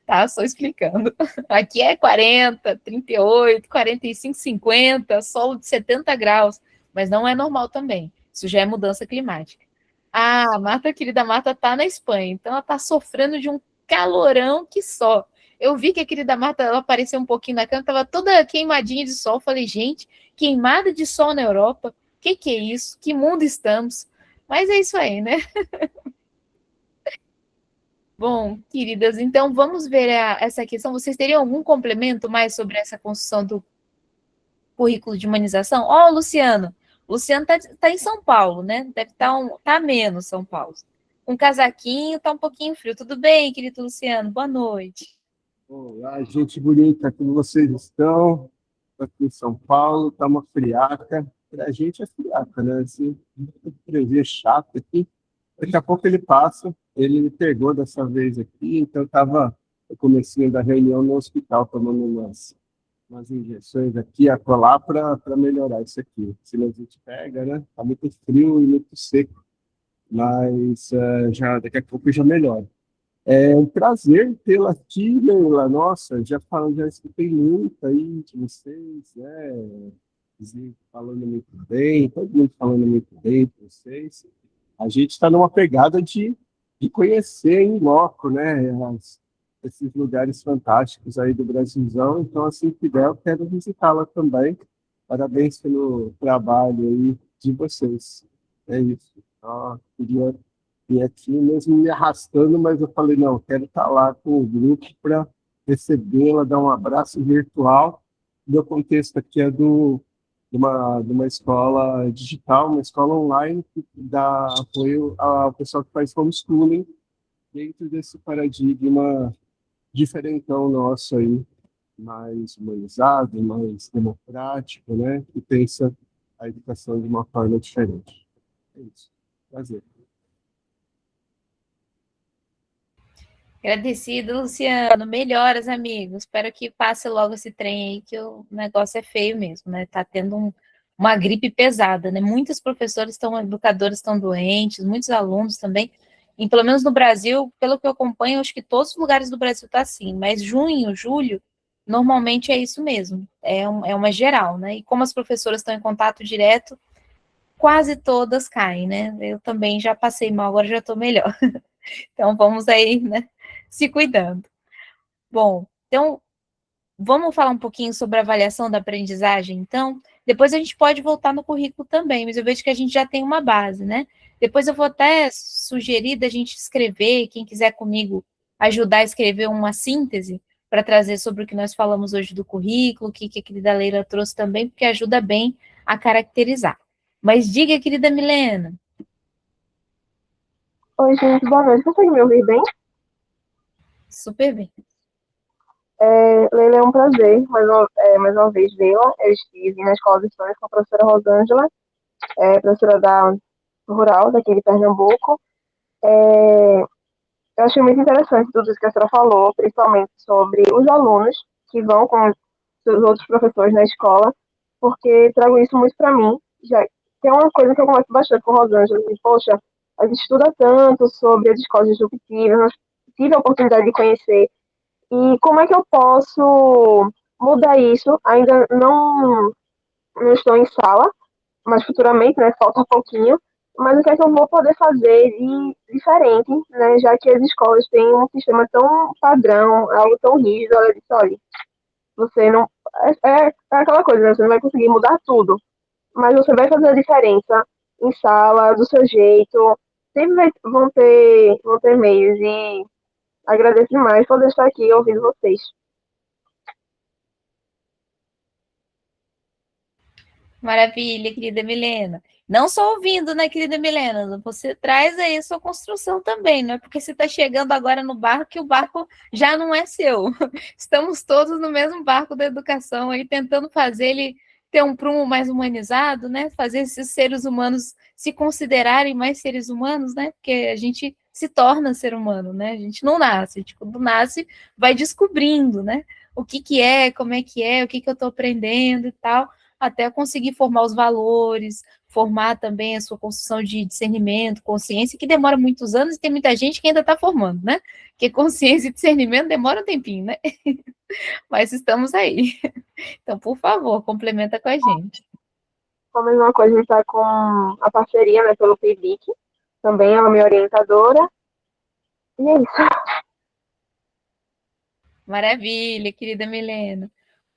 Tá? Só explicando. Aqui é 40, 38, 45, 50, solo de 70 graus. Mas não é normal também. Isso já é mudança climática. A Marta, querida Marta, tá na Espanha, então ela tá sofrendo de um calorão que só. Eu vi que a querida Marta, ela apareceu um pouquinho na cama, tava toda queimadinha de sol. Falei, gente, queimada de sol na Europa? Que é isso? Que mundo estamos? Mas é isso aí, né? Bom, queridas, então vamos ver essa questão. Vocês teriam algum complemento mais sobre essa construção do currículo de humanização? Luciano. Luciano tá em São Paulo, né? Deve estar tá menos São Paulo. Um casaquinho, tá um pouquinho frio. Tudo bem, querido Luciano? Boa noite. Olá, gente bonita, como vocês estão? Aqui em São Paulo, tá uma friaca. Pra gente é friaca, né? Assim, um friozinho chato aqui. Daqui a pouco ele passa. Ele me pegou dessa vez aqui, então estava no comecinho da reunião no hospital, tomando umas injeções aqui, a colar para melhorar isso aqui. Senão a gente pega, né? Tá muito frio e muito seco, mas já daqui a pouco já melhora. É um prazer tê-la aqui, Leila. Nossa, já escutei muito aí de vocês, né? Falando muito bem, todo mundo falando muito bem de vocês. A gente está numa pegada de conhecer em loco, né? esses lugares fantásticos aí do Brasilzão. Então, assim que der, eu quero visitá-la também. Parabéns pelo trabalho aí de vocês. É isso. Queria vir aqui mesmo me arrastando, mas eu falei, não, quero estar lá com o grupo para recebê-la, dar um abraço virtual. Meu contexto aqui é de uma escola digital, uma escola online que dá apoio ao pessoal que faz homeschooling dentro desse paradigma diferentão nosso aí, mais humanizado, mais democrático, né? Que pensa a educação de uma forma diferente. É isso. Prazer. Agradecido, Luciano. Melhoras, amigo. Espero que passe logo esse trem aí, que o negócio é feio mesmo, né? Tá tendo uma gripe pesada, né? Muitos professores educadores estão doentes, muitos alunos também. E pelo menos no Brasil, pelo que eu acompanho, acho que todos os lugares do Brasil tá assim. Mas junho, julho, normalmente é isso mesmo. É uma geral, né? E como as professoras estão em contato direto, quase todas caem, né? Eu também já passei mal, agora já estou melhor. Então vamos aí, né? Se cuidando. Bom, então vamos falar um pouquinho sobre a avaliação da aprendizagem, então. Depois a gente pode voltar no currículo também, mas eu vejo que a gente já tem uma base, né? Depois eu vou até sugerir da gente escrever, quem quiser comigo ajudar a escrever uma síntese para trazer sobre o que nós falamos hoje do currículo, o que a querida Leila trouxe também, porque ajuda bem a caracterizar. Mas diga, querida Milena. Oi, gente, boa noite. Consegue me ouvir bem? Super bem. Leila, é um prazer mais uma vez vê-la. Eu estive na Escola de História com a professora Rosângela, professora da Rural, daqui de Pernambuco. Eu achei muito interessante tudo isso que a senhora falou, principalmente sobre os alunos que vão com os outros professores na escola, porque trago isso muito para mim, já que é uma coisa que eu converso bastante com a Rosângela. E, poxa, a gente estuda tanto sobre as escolas disruptivas, nós tive a oportunidade de conhecer. E como é que eu posso mudar isso? Ainda não estou em sala, mas futuramente, né, falta pouquinho. Mas o que é que eu vou poder fazer de diferente, né, já que as escolas têm um sistema tão padrão, algo tão rígido. Ela disse, olha, você não... É aquela coisa, né, você não vai conseguir mudar tudo, mas você vai fazer a diferença em sala, do seu jeito. Sempre vão ter meios, e agradeço demais por estar aqui ouvindo vocês. Maravilha, querida Milena. Não só ouvindo, né, querida Milena? Você traz aí a sua construção também, não é porque você está chegando agora no barco que o barco já não é seu. Estamos todos no mesmo barco da educação aí, tentando fazer ele ter um prumo mais humanizado, né? Fazer esses seres humanos se considerarem mais seres humanos, né? Porque a gente se torna ser humano, né? A gente não nasce, a gente quando nasce vai descobrindo, né? O que é, como é, o que eu estou aprendendo e tal, até conseguir formar os valores, formar também a sua construção de discernimento, consciência, que demora muitos anos e tem muita gente que ainda está formando, né? Porque consciência e discernimento demora um tempinho, né? Mas estamos aí. Então, por favor, complementa com a gente. A mesma coisa, a gente está com a parceria, né, pelo PIBIC, também ela é minha orientadora, e é isso. Maravilha, querida Milena.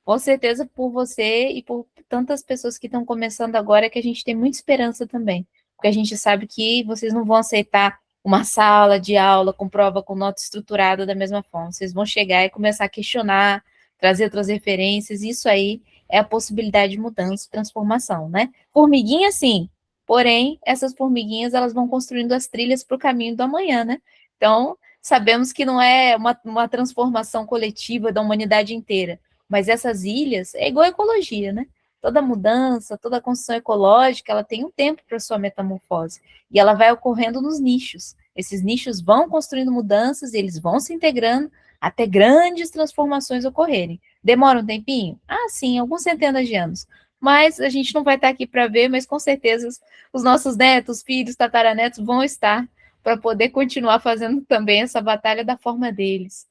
Com certeza por você e por tantas pessoas que estão começando agora, que a gente tem muita esperança também. Porque a gente sabe que vocês não vão aceitar uma sala de aula com prova com nota estruturada da mesma forma. Vocês vão chegar e começar a questionar, trazer outras referências. Isso aí é a possibilidade de mudança, transformação, né? Formiguinha, sim. Porém, essas formiguinhas, elas vão construindo as trilhas para o caminho do amanhã, né? Então, sabemos que não é uma transformação coletiva da humanidade inteira, mas essas ilhas é igual a ecologia, né? Toda mudança, toda construção ecológica, ela tem um tempo para sua metamorfose. E ela vai ocorrendo nos nichos. Esses nichos vão construindo mudanças e eles vão se integrando até grandes transformações ocorrerem. Demora um tempinho? Ah, sim, alguns centenas de anos. Mas a gente não vai estar aqui para ver, mas com certeza os nossos netos, filhos, tataranetos vão estar para poder continuar fazendo também essa batalha da forma deles,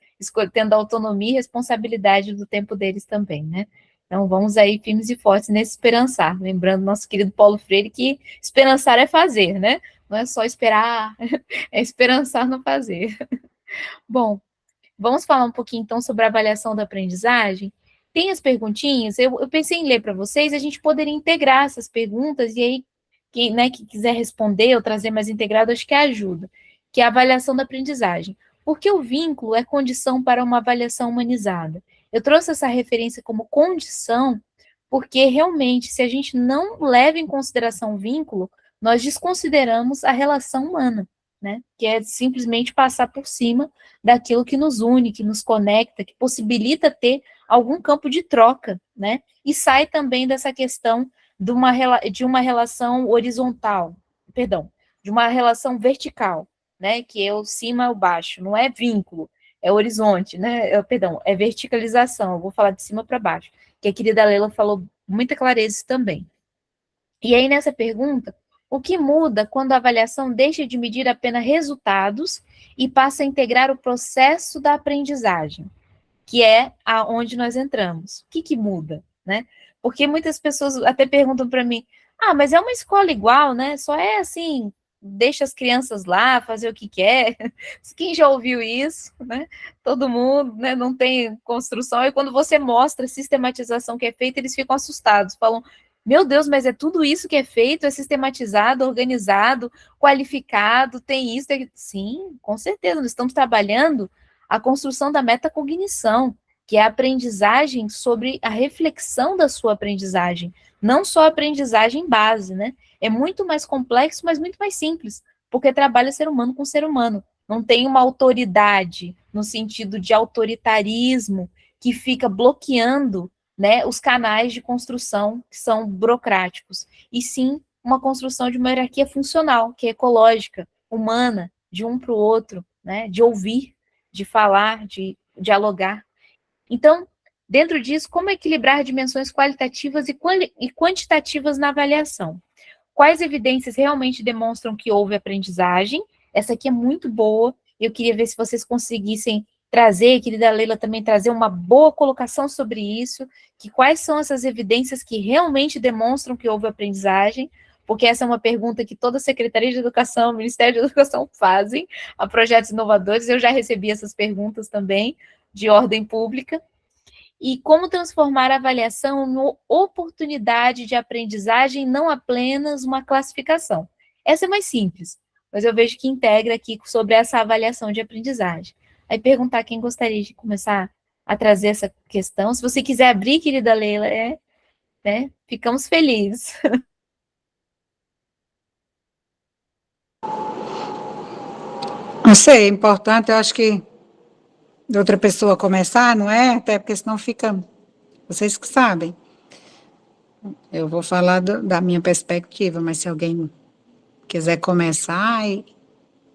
tendo autonomia e responsabilidade do tempo deles também, né? Então, vamos aí firmes e fortes nesse esperançar. Lembrando nosso querido Paulo Freire que esperançar é fazer, né? Não é só esperar, é esperançar no fazer. Bom, Vamos falar um pouquinho, então, sobre a avaliação da aprendizagem? Tem as perguntinhas, eu pensei em ler para vocês, a gente poderia integrar essas perguntas, e aí, quem, né, que quiser responder ou trazer mais integrado, acho que ajuda, que é a avaliação da aprendizagem. Porque o vínculo é condição para uma avaliação humanizada. Eu trouxe essa referência como condição, porque realmente, se a gente não leva em consideração o vínculo, nós desconsideramos a relação humana, né? Que é simplesmente passar por cima daquilo que nos une, que nos conecta, que possibilita ter algum campo de troca, né? E sai também dessa questão de uma relação horizontal, perdão, de uma relação vertical, né? Que é o cima e o baixo, não é vínculo, é horizonte, né? Perdão, é verticalização, eu vou falar de cima para baixo, que a querida Leila falou com muita clareza também. E aí, nessa pergunta, o que muda quando a avaliação deixa de medir apenas resultados e passa a integrar o processo da aprendizagem, que é aonde nós entramos? O que muda, né? Porque muitas pessoas até perguntam para mim, mas é uma escola igual, né? Só é assim, deixa as crianças lá fazer o que quer. Quem já ouviu isso, né? Todo mundo, né? Não tem construção. E quando você mostra a sistematização que é feita, eles ficam assustados, falam, meu Deus, mas é tudo isso que é feito, é sistematizado, organizado, qualificado, tem isso, tem... Sim, com certeza, nós estamos trabalhando a construção da metacognição, que é a aprendizagem sobre a reflexão da sua aprendizagem, não só a aprendizagem base, né? É muito mais complexo, mas muito mais simples, porque trabalha ser humano com ser humano. Não tem uma autoridade, no sentido de autoritarismo, que fica bloqueando, né, os canais de construção que são burocráticos, e sim uma construção de uma hierarquia funcional, que é ecológica, humana, de um para o outro, né, de ouvir, de falar, de dialogar. Então, dentro disso, como equilibrar dimensões qualitativas e quantitativas na avaliação? Quais evidências realmente demonstram que houve aprendizagem? Essa aqui é muito boa, eu queria ver se vocês conseguissem trazer, querida Leila, também trazer uma boa colocação sobre isso, que quais são essas evidências que realmente demonstram que houve aprendizagem, porque essa é uma pergunta que toda a Secretaria de Educação, o Ministério da Educação fazem a projetos inovadores, eu já recebi essas perguntas também, de ordem pública, e como transformar a avaliação em oportunidade de aprendizagem, não apenas uma classificação. Essa é mais simples, mas eu vejo que integra aqui sobre essa avaliação de aprendizagem. Aí perguntar quem gostaria de começar a trazer essa questão. Se você quiser abrir, querida Leila, né, ficamos felizes. Não sei, é importante, eu acho que outra pessoa começar, não é? Até porque senão fica, vocês que sabem. Eu vou falar da minha perspectiva, mas se alguém quiser começar,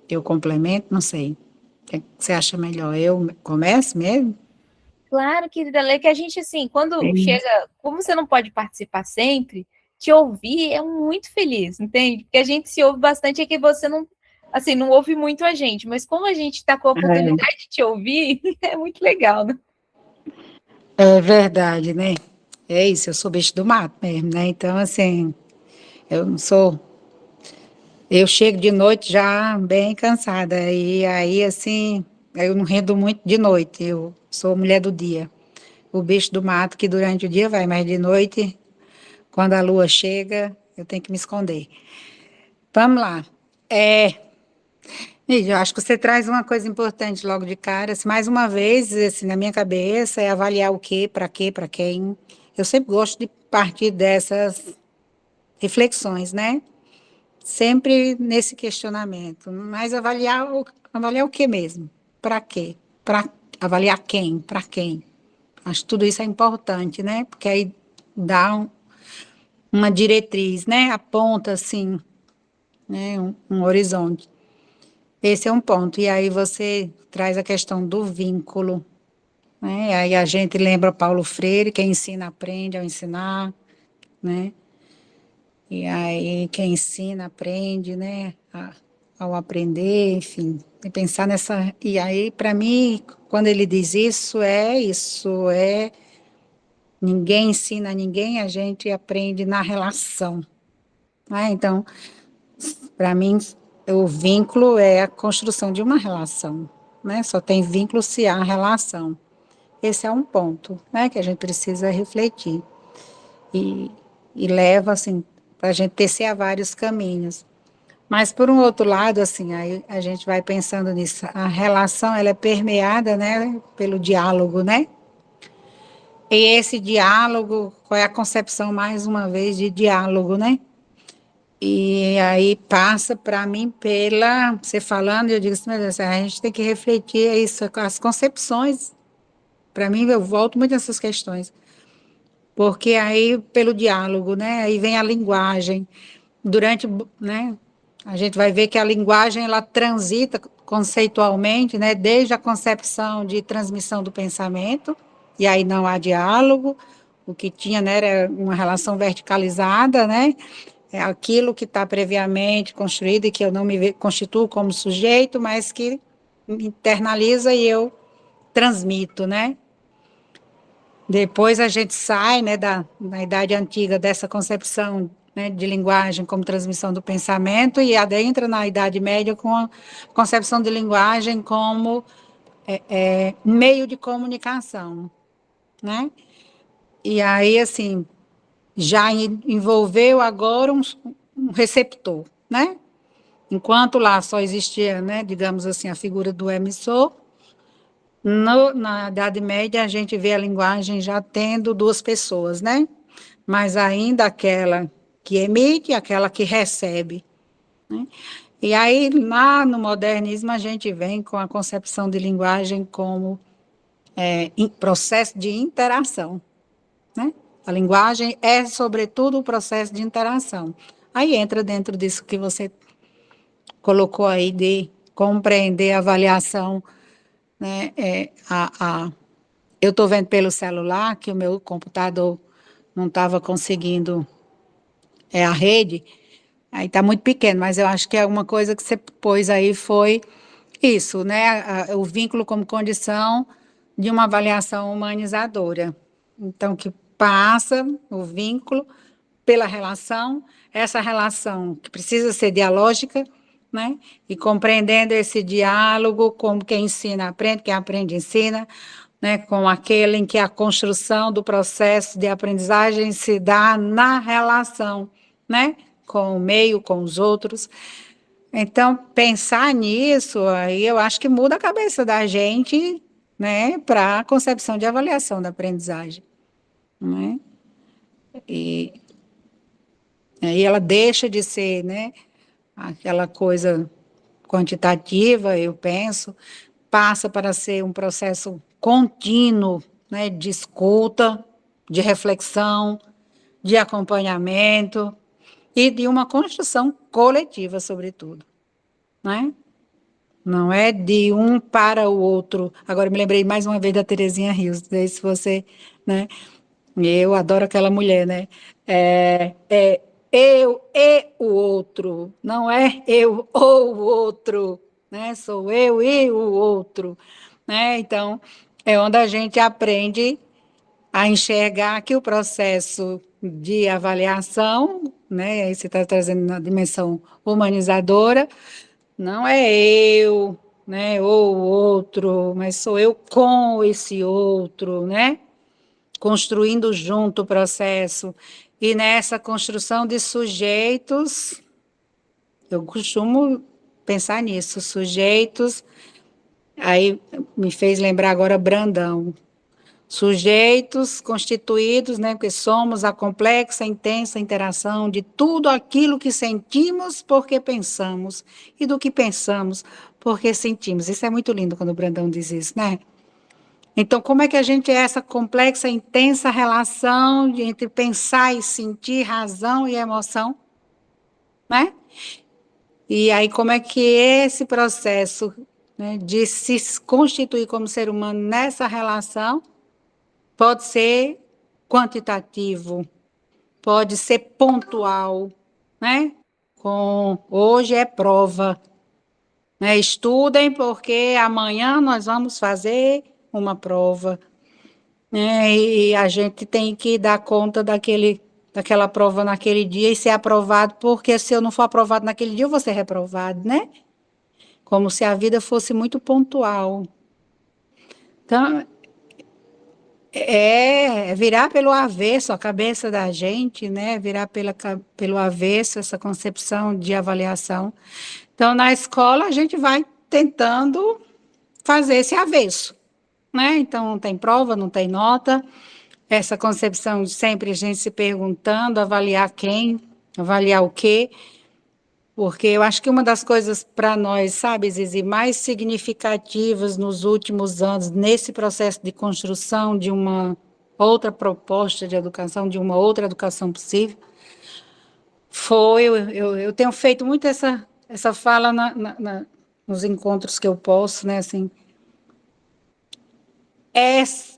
eu complemento, não sei. O que você acha melhor? Eu começo mesmo? Claro, querida Leila, que a gente, assim, quando chega, como você não pode participar sempre, te ouvir é muito feliz, entende? Porque a gente se ouve bastante, é que você não, assim, não ouve muito a gente, mas como a gente está com a oportunidade de te ouvir, é muito legal, né? É verdade, né? É isso, eu sou bicho do mato mesmo, né? Então, assim, eu não sou. Eu chego de noite já bem cansada, e aí, assim, eu não rendo muito de noite, eu sou mulher do dia. O bicho do mato que durante o dia vai, mas de noite, quando a lua chega, eu tenho que me esconder. Vamos lá. Eu acho que você traz uma coisa importante logo de cara. Assim, mais uma vez, assim, na minha cabeça, é avaliar o quê, para quem. Eu sempre gosto de partir dessas reflexões, né? Sempre nesse questionamento. Mas avaliar o quê mesmo? Para quê? Para avaliar quem? Para quem? Acho que tudo isso é importante, né? Porque aí dá uma diretriz, né? Aponta, assim, né? Um horizonte. Esse é um ponto. E aí você traz a questão do vínculo, né? Aí a gente lembra Paulo Freire, quem ensina aprende ao ensinar, né? E aí quem ensina aprende, né? Ao aprender, enfim. E pensar nessa... E aí, para mim, quando ele diz isso, ninguém ensina a ninguém, a gente aprende na relação, né? Então, para mim, o vínculo é a construção de uma relação. né? Só tem vínculo se há relação. Esse é um ponto, né, que a gente precisa refletir. E leva, assim, para a gente tecer a vários caminhos. Mas, por um outro lado, assim, aí a gente vai pensando nisso. A relação, ela é permeada, né, pelo diálogo, né? E esse diálogo, qual é a concepção, mais uma vez, de diálogo, né? E aí passa para mim pela, você falando, eu digo assim, meu Deus, a gente tem que refletir isso, as concepções. Para mim, eu volto muito nessas questões. Porque aí, pelo diálogo, né? Aí vem a linguagem. Durante, né? A gente vai ver que a linguagem, ela transita conceitualmente, né? Desde a concepção de transmissão do pensamento, e aí não há diálogo. O que tinha, né, era uma relação verticalizada, né? É aquilo que está previamente construído e que eu não me constituo como sujeito, mas que internaliza e eu transmito, né? Depois a gente sai, né, na Idade Antiga dessa concepção, né, de linguagem como transmissão do pensamento e adentra na Idade Média com a concepção de linguagem como meio de comunicação, né? E aí, assim, já envolveu agora um receptor, né? Enquanto lá só existia, né, digamos assim, a figura do emissor, na Idade Média, a gente vê a linguagem já tendo duas pessoas, né? Mas ainda aquela que emite e aquela que recebe, né? E aí, lá no modernismo, a gente vem com a concepção de linguagem como processo de interação, né? A linguagem é, sobretudo, o processo de interação. Aí entra dentro disso que você colocou aí de compreender a avaliação, né? Eu estou vendo pelo celular que o meu computador não estava conseguindo a rede, aí está muito pequeno, mas eu acho que alguma coisa que você pôs aí foi isso, né? O vínculo como condição de uma avaliação humanizadora. Então, que passa o vínculo pela relação, essa relação que precisa ser dialógica, né? E compreendendo esse diálogo, como quem ensina aprende, quem aprende ensina, né? Com aquele em que a construção do processo de aprendizagem se dá na relação, né? Com o meio, com os outros. Então, pensar nisso, aí eu acho que muda a cabeça da gente, né? Para a concepção de avaliação da aprendizagem, né? E aí ela deixa de ser, né, aquela coisa quantitativa, eu penso, passa para ser um processo contínuo, né, de escuta, de reflexão, de acompanhamento e de uma construção coletiva, sobretudo, né? Não é de um para o outro. Agora, me lembrei mais uma vez da Terezinha Rios, não sei se você, né? Eu adoro aquela mulher, né? É eu e o outro, não é eu ou o outro, né? Sou eu e o outro, né? Então, é onde a gente aprende a enxergar que o processo de avaliação, né? Aí você está trazendo na dimensão humanizadora, não é eu, né? Ou o outro, mas sou eu com esse outro, né? Construindo junto o processo. E nessa construção de sujeitos, eu costumo pensar nisso, sujeitos, aí me fez lembrar agora Brandão, sujeitos constituídos, né, porque somos a complexa, intensa interação de tudo aquilo que sentimos porque pensamos, e do que pensamos porque sentimos. Isso é muito lindo quando o Brandão diz isso, né? Então, como é que a gente é essa complexa, intensa relação entre pensar e sentir, razão e emoção, né? E aí, como é que esse processo, né, de se constituir como ser humano nessa relação pode ser quantitativo, pode ser pontual, né? Hoje é prova, né? Estudem porque amanhã nós vamos fazer uma prova. E a gente tem que dar conta daquela prova naquele dia e ser aprovado, porque se eu não for aprovado naquele dia, eu vou ser reprovado, né? como se a vida fosse muito pontual. Então, é virar pelo avesso a cabeça da gente, né? Virar pelo avesso essa concepção de avaliação. Então, na escola, a gente vai tentando fazer esse avesso, né? Então, não tem prova, não tem nota, essa concepção de sempre a gente se perguntando, avaliar quem, avaliar o quê, porque eu acho que uma das coisas para nós, sabe, Zizi, mais significativas nos últimos anos, nesse processo de construção de uma outra proposta de educação, de uma outra educação possível, foi, eu tenho feito muito essa fala nos encontros que eu posso, né, assim,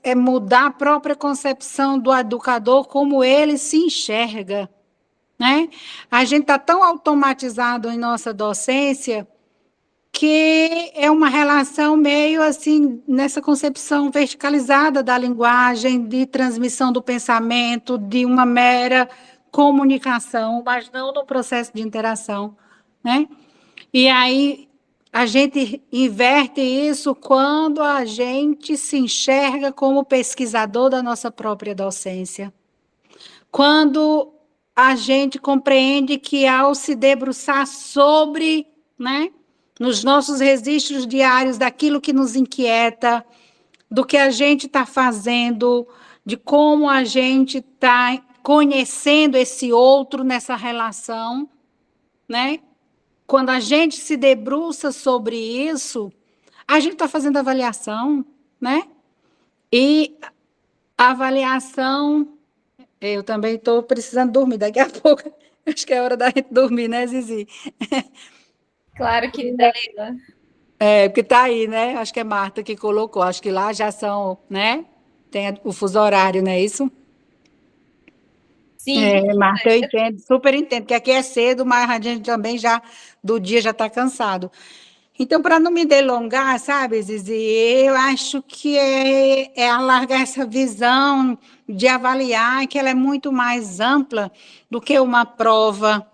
é mudar a própria concepção do educador, como ele se enxerga, né? A gente está tão automatizado em nossa docência que é uma relação meio assim, nessa concepção verticalizada da linguagem, de transmissão do pensamento, de uma mera comunicação, mas não no processo de interação, né? E aí a gente inverte isso quando a gente se enxerga como pesquisador da nossa própria docência. Quando a gente compreende que ao se debruçar sobre, né, nos nossos registros diários daquilo que nos inquieta, do que a gente está fazendo, de como a gente está conhecendo esse outro nessa relação, né? Quando a gente se debruça sobre isso, a gente está fazendo avaliação, né? E a avaliação, eu também estou precisando dormir daqui a pouco. Acho que é hora da gente dormir, né, Zizi? Claro, querida Leila. É, porque está aí, né? Acho que é Marta que colocou. Acho que lá já são, né? Tem o fuso horário, não é isso? Sim. É, Marta, eu entendo, super entendo, porque aqui é cedo, mas a gente também já, do dia já está cansado. Então, para não me delongar, sabe, Zizi, eu acho que é alargar essa visão de avaliar, que ela é muito mais ampla do que uma prova,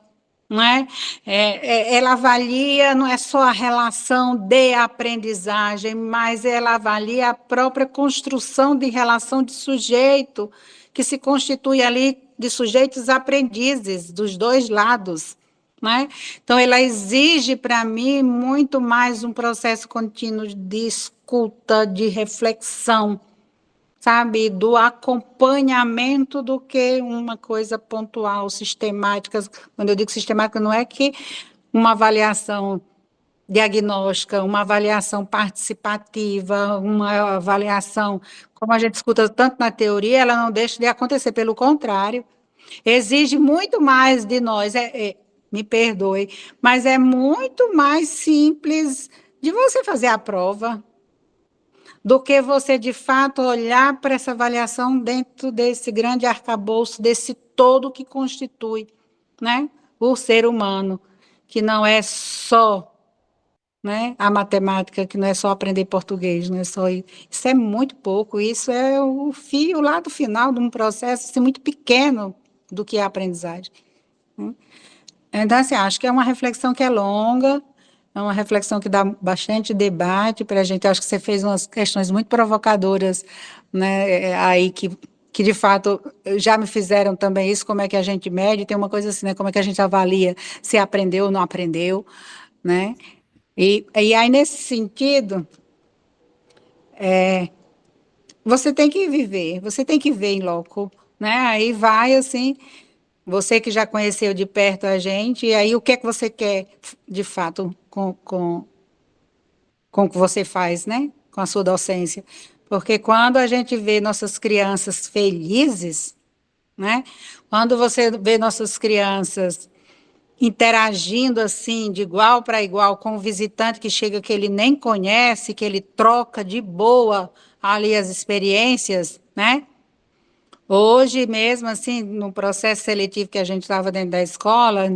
não é? Ela avalia, não é só a relação de aprendizagem, mas ela avalia a própria construção de relação de sujeito, que se constitui ali de sujeitos aprendizes, dos dois lados, né? Então, ela exige para mim muito mais um processo contínuo de escuta, de reflexão, sabe, do acompanhamento do que uma coisa pontual, sistemática. Quando eu digo sistemática, não é que uma avaliação diagnóstica, uma avaliação participativa, uma avaliação, como a gente escuta tanto na teoria, ela não deixa de acontecer, pelo contrário, exige muito mais de nós, me perdoe, mas é muito mais simples de você fazer a prova do que você, de fato, olhar para essa avaliação dentro desse grande arcabouço, desse todo que constitui, né, o ser humano, que não é só, né, a matemática, que não é só aprender português, não é só isso é muito pouco, isso é o fio lá do final de um processo assim, muito pequeno do que é a aprendizagem. Então, assim, acho que é uma reflexão que é longa, é uma reflexão que dá bastante debate para a gente. Acho que você fez umas questões muito provocadoras, né, aí que de fato já me fizeram também isso, como é que a gente mede, tem uma coisa assim, né, como é que a gente avalia se aprendeu ou não aprendeu, né? E aí, nesse sentido, você tem que viver, você tem que ver em loco, né? Aí vai assim, você que já conheceu de perto a gente, e aí o que é que você quer, de fato, com o que você faz, né? Com a sua docência. Porque quando a gente vê nossas crianças felizes, né? Quando você vê nossas crianças interagindo assim, de igual para igual, com o visitante que chega que ele nem conhece, que ele troca de boa ali as experiências, né? Hoje mesmo, assim, no processo seletivo que a gente estava dentro da escola,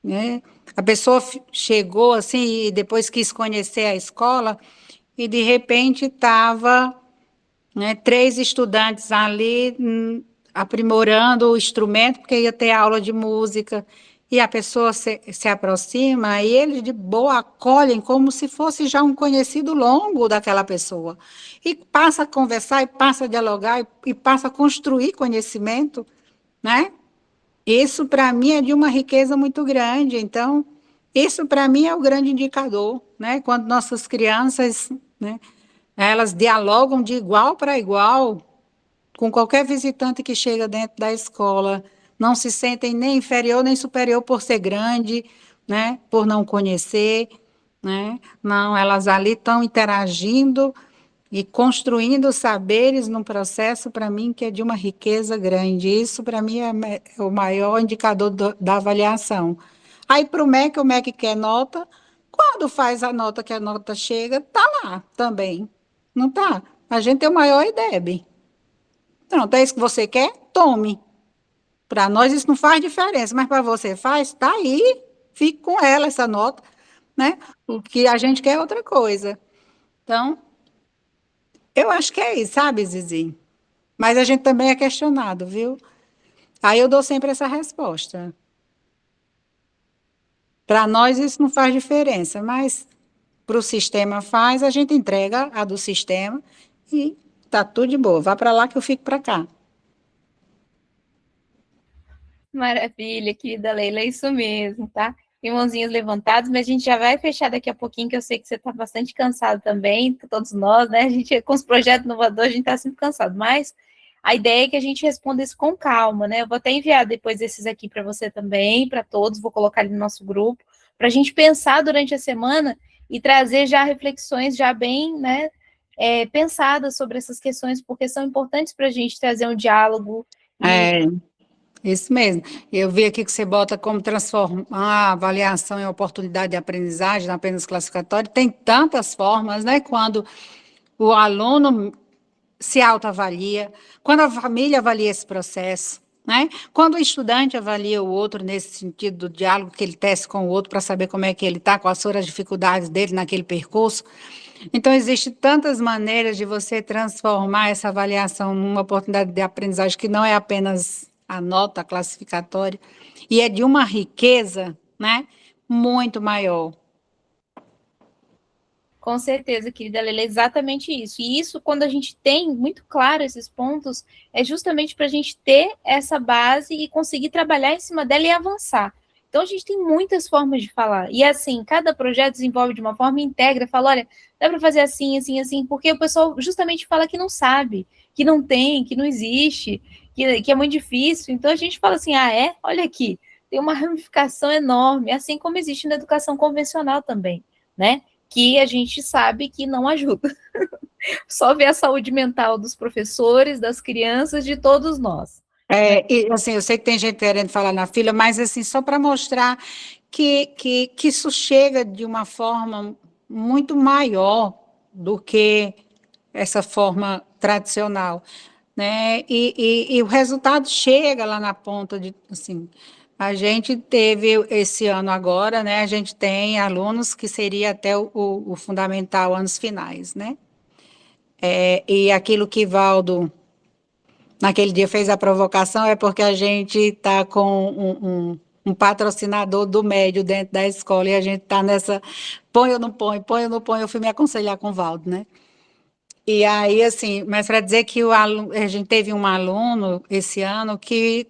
né? A pessoa chegou assim e depois quis conhecer a escola e de repente estava, né, 3 estudantes ali aprimorando o instrumento porque ia ter aula de música e a pessoa se aproxima e eles de boa acolhem como se fosse já um conhecido longo daquela pessoa. E passa a conversar, e passa a dialogar, e passa a construir conhecimento, né? Isso, para mim, é de uma riqueza muito grande. Então, isso, para mim, é o grande indicador, né? Quando nossas crianças, né, elas dialogam de igual para igual com qualquer visitante que chega dentro da escola, não se sentem nem inferior nem superior por ser grande, né? Por não conhecer, né? Não, elas ali estão interagindo e construindo saberes num processo, para mim, que é de uma riqueza grande. Isso, para mim, é o maior indicador da avaliação. Aí, para o MEC quer nota, quando faz a nota que a nota chega, está lá também. Não está? A gente tem o maior IDEB. Pronto, é isso que você quer? Tome. Para nós isso não faz diferença, mas para você faz? Está aí, fique com ela, essa nota, né? O que a gente quer é outra coisa. Então, eu acho que é isso, sabe, Zizi? Mas a gente também é questionado, viu? Aí eu dou sempre essa resposta. Para nós isso não faz diferença, mas para o sistema faz, a gente entrega a do sistema e tá tudo de boa. Vá para lá que eu fico para cá. Maravilha, querida Leila, é isso mesmo, tá? Tem mãozinhas levantadas, mas a gente já vai fechar daqui a pouquinho, que eu sei que você está bastante cansado também, todos nós, né? A gente, com os projetos inovadores, a gente está sempre cansado, mas a ideia é que a gente responda isso com calma, né? Eu vou até enviar depois esses aqui para você também, para todos, vou colocar ali no nosso grupo, para a gente pensar durante a semana e trazer já reflexões já bem, né, pensadas sobre essas questões, porque são importantes para a gente trazer um diálogo. É, isso mesmo. Eu vi aqui que você bota como transformar a avaliação em oportunidade de aprendizagem, não apenas classificatório. Tem tantas formas, né? Quando o aluno se autoavalia, quando a família avalia esse processo, né? Quando o estudante avalia o outro nesse sentido do diálogo que ele tece com o outro para saber como é que ele está, quais foram as dificuldades dele naquele percurso. Então, existem tantas maneiras de você transformar essa avaliação numa oportunidade de aprendizagem que não é apenas a nota classificatória, e é de uma riqueza, né, muito maior. Com certeza, querida Leila, é exatamente isso. E isso, quando a gente tem muito claro esses pontos, é justamente para a gente ter essa base e conseguir trabalhar em cima dela e avançar. Então, a gente tem muitas formas de falar. E, assim, cada projeto desenvolve de uma forma, integra, fala, olha, dá para fazer assim, assim, assim, porque o pessoal justamente fala que não sabe, que não tem, que não existe, que é muito difícil. Então, a gente fala assim, olha aqui, tem uma ramificação enorme, assim como existe na educação convencional também, né? Que a gente sabe que não ajuda. Só ver a saúde mental dos professores, das crianças, de todos nós. E, assim, eu sei que tem gente querendo falar na fila, mas assim, só para mostrar que isso chega de uma forma muito maior do que essa forma tradicional, né? E o resultado chega lá na ponta de, assim, a gente teve esse ano agora, né? A gente tem alunos que seria até o fundamental, anos finais, né? E aquilo que Valdo naquele dia fez a provocação é porque a gente está com um patrocinador do médio dentro da escola e a gente está nessa, põe ou não põe, põe ou não põe, eu fui me aconselhar com o Valdo, né? E aí, assim, mas para dizer que a gente teve um aluno esse ano que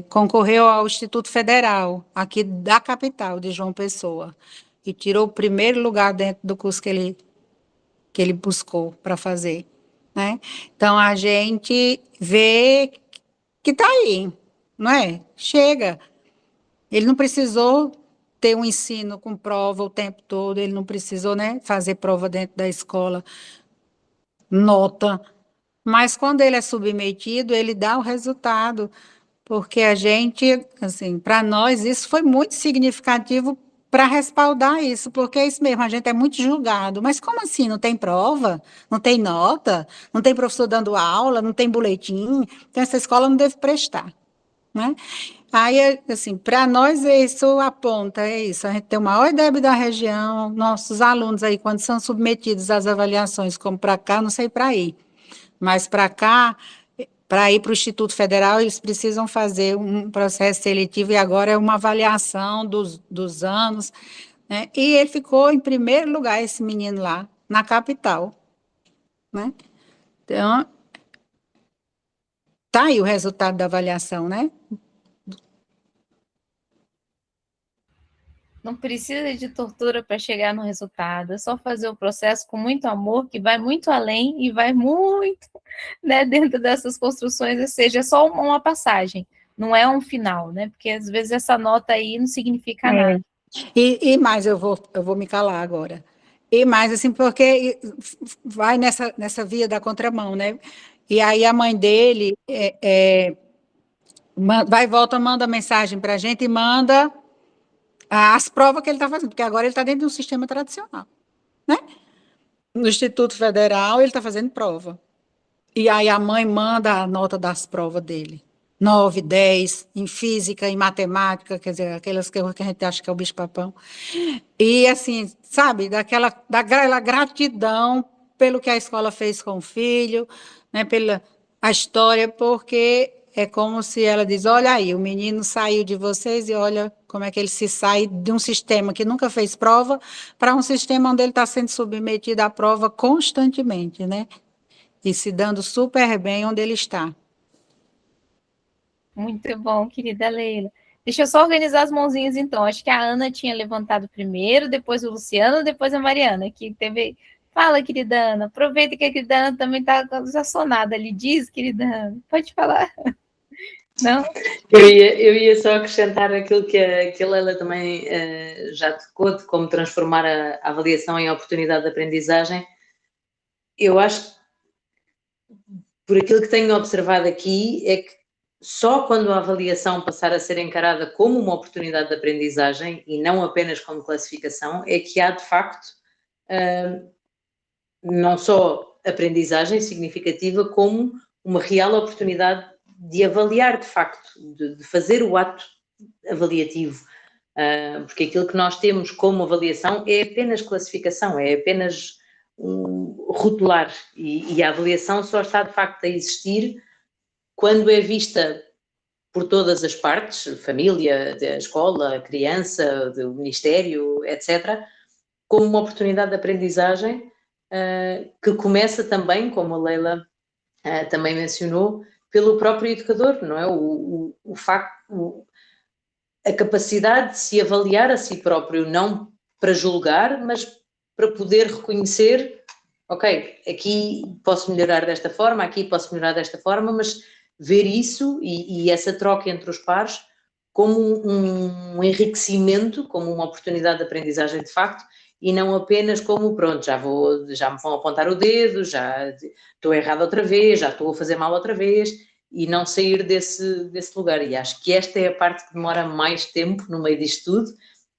concorreu ao Instituto Federal, aqui da capital de João Pessoa, e tirou o primeiro lugar dentro do curso que ele buscou para fazer, né? Então, a gente vê que está aí, não é? Chega. Ele não precisou ter um ensino com prova o tempo todo, ele não precisou, né, fazer prova dentro da escola, nota, mas quando ele é submetido, ele dá o resultado, porque a gente, assim, para nós, isso foi muito significativo para respaldar isso, porque é isso mesmo, a gente é muito julgado. Mas como assim? Não tem prova? Não tem nota? Não tem professor dando aula? Não tem boletim? Então, essa escola não deve prestar, né? Aí, assim, para nós, isso aponta, é isso, a gente tem o maior IDEB da região, nossos alunos aí, quando são submetidos às avaliações, como para cá, não sei para aí, mas para cá, para ir para o Instituto Federal, eles precisam fazer um processo seletivo, e agora é uma avaliação dos anos, né? E ele ficou em primeiro lugar, esse menino lá, na capital, né? Então, tá aí o resultado da avaliação, né? Não precisa de tortura para chegar no resultado, é só fazer o processo com muito amor, que vai muito além e vai muito, né, dentro dessas construções, ou seja, é só uma passagem, não é um final, né? Porque às vezes essa nota aí não significa nada. E mais, eu vou me calar agora. E mais, assim, porque vai nessa via da contramão, né? E aí a mãe dele vai e volta, manda mensagem para a gente e manda as provas que ele está fazendo, porque agora ele está dentro de um sistema tradicional, né? No Instituto Federal, ele está fazendo prova. E aí a mãe manda a nota das provas dele. 9, 10, em física, em matemática, quer dizer, aquelas que a gente acha que é o bicho-papão. E, assim, sabe, daquela gratidão pelo que a escola fez com o filho, né, pela a história, porque é como se ela diz, olha aí, o menino saiu de vocês e olha como é que ele se sai de um sistema que nunca fez prova para um sistema onde ele está sendo submetido à prova constantemente, né? E se dando super bem onde ele está. Muito bom, querida Leila. Deixa eu só organizar as mãozinhas, então. Acho que a Ana tinha levantado primeiro, depois o Luciano, depois a Mariana, que teve... Fala, querida Ana. Aproveita que a querida Ana também está assonada ali. Diz, querida Ana. Pode falar. Não? Eu ia só acrescentar aquilo que a Leila também já tocou, de como transformar a avaliação em oportunidade de aprendizagem. Eu acho, por aquilo que tenho observado aqui, é que só quando a avaliação passar a ser encarada como uma oportunidade de aprendizagem e não apenas como classificação, é que há, de facto, não só aprendizagem significativa, como uma real oportunidade de avaliar, de facto, de fazer o ato avaliativo, porque aquilo que nós temos como avaliação é apenas classificação, é apenas rotular, e a avaliação só está, de facto, a existir quando é vista por todas as partes, família, a escola, a criança, o ministério, etc., como uma oportunidade de aprendizagem que começa também, como a Leila também mencionou, pelo próprio educador, não é? O facto, a capacidade de se avaliar a si próprio, não para julgar, mas para poder reconhecer, ok, aqui posso melhorar desta forma, aqui posso melhorar desta forma, mas ver isso e essa troca entre os pares como um enriquecimento, como uma oportunidade de aprendizagem de facto, e não apenas como, pronto, já me vão apontar o dedo, já estou errado outra vez, já estou a fazer mal outra vez, e não sair desse lugar. E acho que esta é a parte que demora mais tempo no meio disto tudo,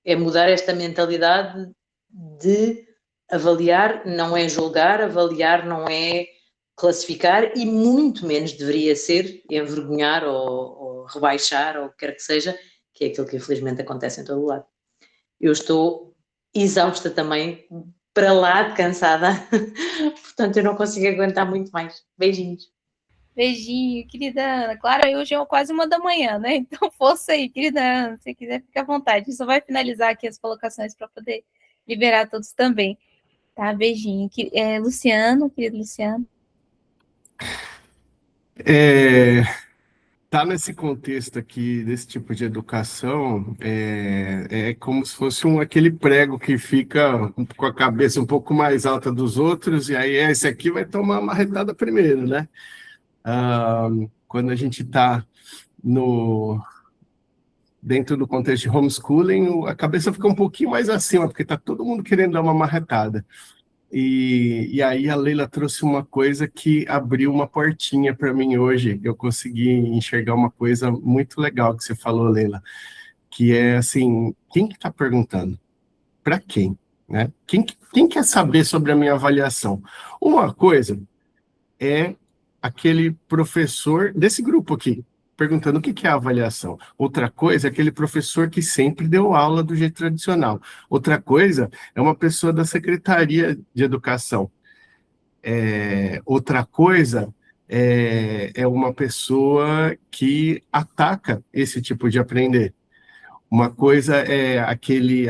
é mudar esta mentalidade de avaliar não é julgar, avaliar não é classificar, e muito menos deveria ser envergonhar ou rebaixar, ou o que quer que seja, que é aquilo que infelizmente acontece em todo o lado. Eu estou exausta também, para lá de cansada, portanto eu não consigo aguentar muito mais. Beijinhos. Beijinho, querida Ana. Claro, hoje é quase 1h, né? Então, força aí, querida Ana. Se quiser, fica à vontade. A gente só vai finalizar aqui as colocações para poder liberar todos também. Tá, beijinho. Luciano, querido Luciano. Tá nesse contexto aqui, desse tipo de educação, é como se fosse aquele prego que fica com a cabeça um pouco mais alta dos outros, e aí esse aqui vai tomar uma marretada primeiro, né? Quando a gente está dentro do contexto de homeschooling, a cabeça fica um pouquinho mais acima, porque está todo mundo querendo dar uma marretada. E aí a Leila trouxe uma coisa que abriu uma portinha para mim hoje. Eu consegui enxergar uma coisa muito legal que você falou, Leila, que é assim, quem que está perguntando? Para quem? Né? Quem quer saber sobre a minha avaliação? Uma coisa é aquele professor desse grupo aqui, perguntando o que é a avaliação. Outra coisa é aquele professor que sempre deu aula do jeito tradicional. Outra coisa é uma pessoa da Secretaria de Educação. Outra coisa é uma pessoa que ataca esse tipo de aprender. Uma coisa é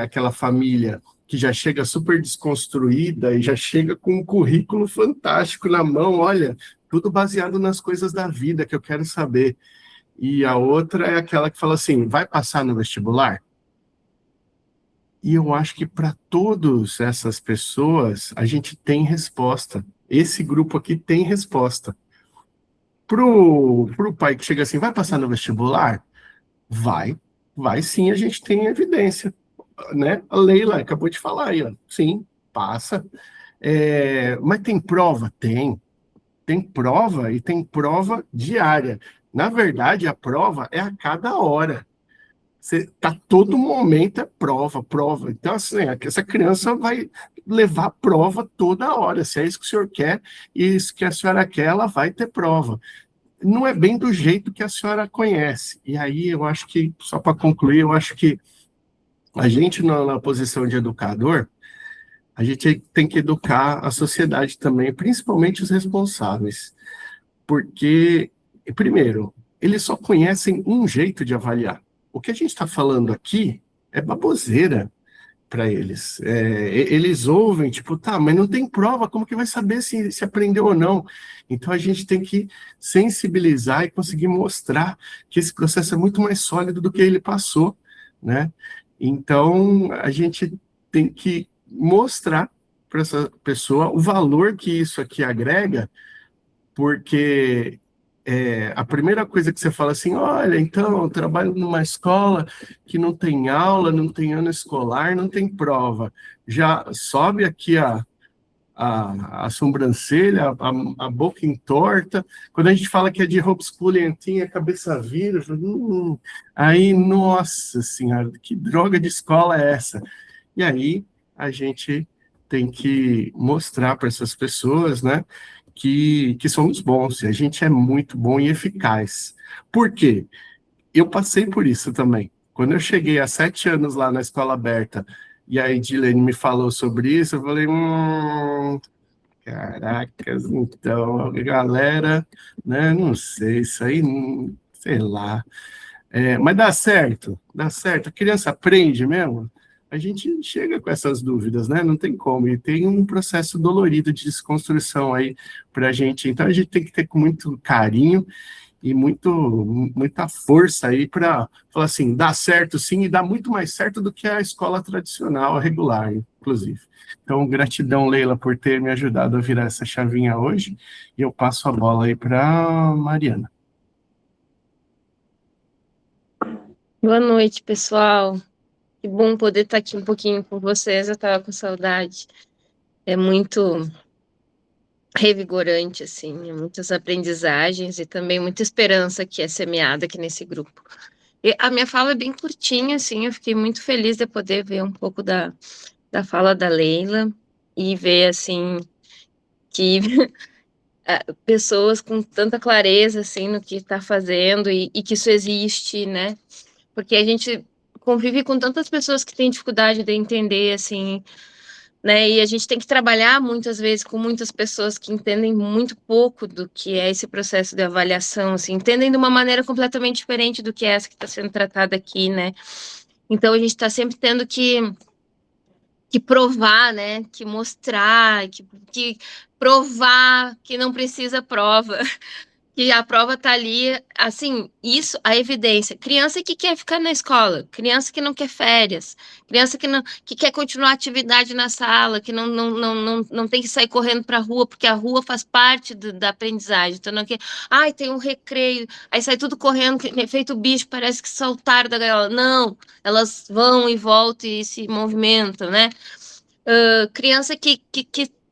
aquela família que já chega super desconstruída e já chega com um currículo fantástico na mão, olha, tudo baseado nas coisas da vida que eu quero saber. E a outra é aquela que fala assim, vai passar no vestibular? E eu acho que para todas essas pessoas, a gente tem resposta. Esse grupo aqui tem resposta. Pro pai que chega assim, vai passar no vestibular? Vai sim, a gente tem evidência, né? A Leila acabou de falar aí, ó. Sim, passa. Mas tem prova? Tem prova e tem prova diária. Na verdade, a prova é a cada hora. Todo momento é prova, prova. Então, assim, essa criança vai levar prova toda hora. Se é isso que o senhor quer e isso que a senhora quer, ela vai ter prova. Não é bem do jeito que a senhora conhece. E aí, eu acho que, só para concluir, eu acho que a gente, na posição de educador, a gente tem que educar a sociedade também, principalmente os responsáveis. Porque, primeiro, eles só conhecem um jeito de avaliar. O que a gente está falando aqui é baboseira para eles. Eles ouvem, tipo, tá, mas não tem prova, como que vai saber se aprendeu ou não? Então a gente tem que sensibilizar e conseguir mostrar que esse processo é muito mais sólido do que ele passou, né? Então a gente tem que mostrar para essa pessoa o valor que isso aqui agrega, porque a primeira coisa que você fala assim, olha, então, eu trabalho numa escola que não tem aula, não tem ano escolar, não tem prova. Já sobe aqui a sobrancelha, a boca entorta. Quando a gente fala que é de homeschooling, tem a cabeça vira. Aí, nossa senhora, que droga de escola é essa? E aí, a gente tem que mostrar para essas pessoas, né, que somos bons, e a gente é muito bom e eficaz. Por quê? Eu passei por isso também. Quando eu cheguei há 7 anos lá na escola aberta, e a Edilene me falou sobre isso, eu falei, caracas, então, a galera, né, não sei, isso aí, sei lá. Mas dá certo, a criança aprende mesmo. A gente chega com essas dúvidas, né? Não tem como, e tem um processo dolorido de desconstrução aí para a gente. Então a gente tem que ter com muito carinho e muita força aí para falar assim, dá certo sim, e dá muito mais certo do que a escola tradicional, a regular, inclusive. Então, gratidão, Leila, por ter me ajudado a virar essa chavinha hoje, e eu passo a bola aí para Mariana. Boa noite, pessoal. Que bom poder estar aqui um pouquinho com vocês. Eu estava com saudade. É muito revigorante, assim, muitas aprendizagens e também muita esperança que é semeada aqui nesse grupo. E a minha fala é bem curtinha, assim, eu fiquei muito feliz de poder ver um pouco da fala da Leila e ver, assim, que pessoas com tanta clareza, assim, no que está fazendo e que isso existe, né? Porque a gente convive com tantas pessoas que têm dificuldade de entender, assim, né? E a gente tem que trabalhar muitas vezes com muitas pessoas que entendem muito pouco do que é esse processo de avaliação, assim, entendem de uma maneira completamente diferente do que essa que está sendo tratada aqui, né? Então a gente está sempre tendo que provar, né? Que mostrar, que provar que não precisa prova. Que a prova tá ali, assim, isso, a evidência. Criança que quer ficar na escola, criança que não quer férias, criança que quer continuar a atividade na sala, que não tem que sair correndo para a rua, porque a rua faz parte da aprendizagem. Então, não quer, ai, tem um recreio, aí sai tudo correndo, feito bicho, parece que saltaram da gaiola. Não, elas vão e voltam e se movimentam, né? Criança que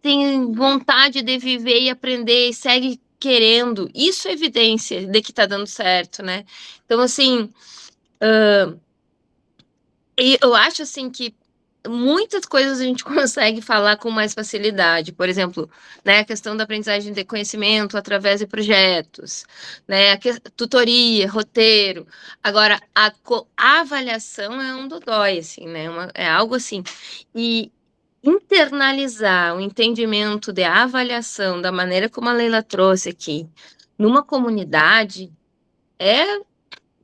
tem vontade de viver e aprender e segue querendo, isso é evidência de que tá dando certo, né? Então, assim, eu acho, assim, que muitas coisas a gente consegue falar com mais facilidade, por exemplo, né, a questão da aprendizagem de conhecimento através de projetos, né, tutoria, roteiro. Agora, a avaliação é um dodói, assim, né, é algo assim, e internalizar o entendimento de avaliação da maneira como a Leila trouxe aqui, numa comunidade é,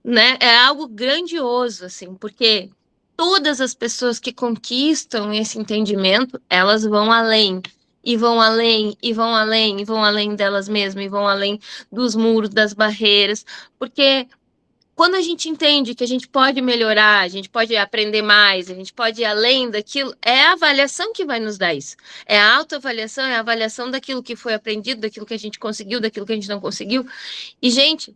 né, é algo grandioso, assim, porque todas as pessoas que conquistam esse entendimento, elas vão além, e vão além, e vão além, e vão além delas mesmas, e vão além dos muros, das barreiras, porque quando a gente entende que a gente pode melhorar, a gente pode aprender mais, a gente pode ir além daquilo, é a avaliação que vai nos dar isso. É a autoavaliação, é a avaliação daquilo que foi aprendido, daquilo que a gente conseguiu, daquilo que a gente não conseguiu. E, gente,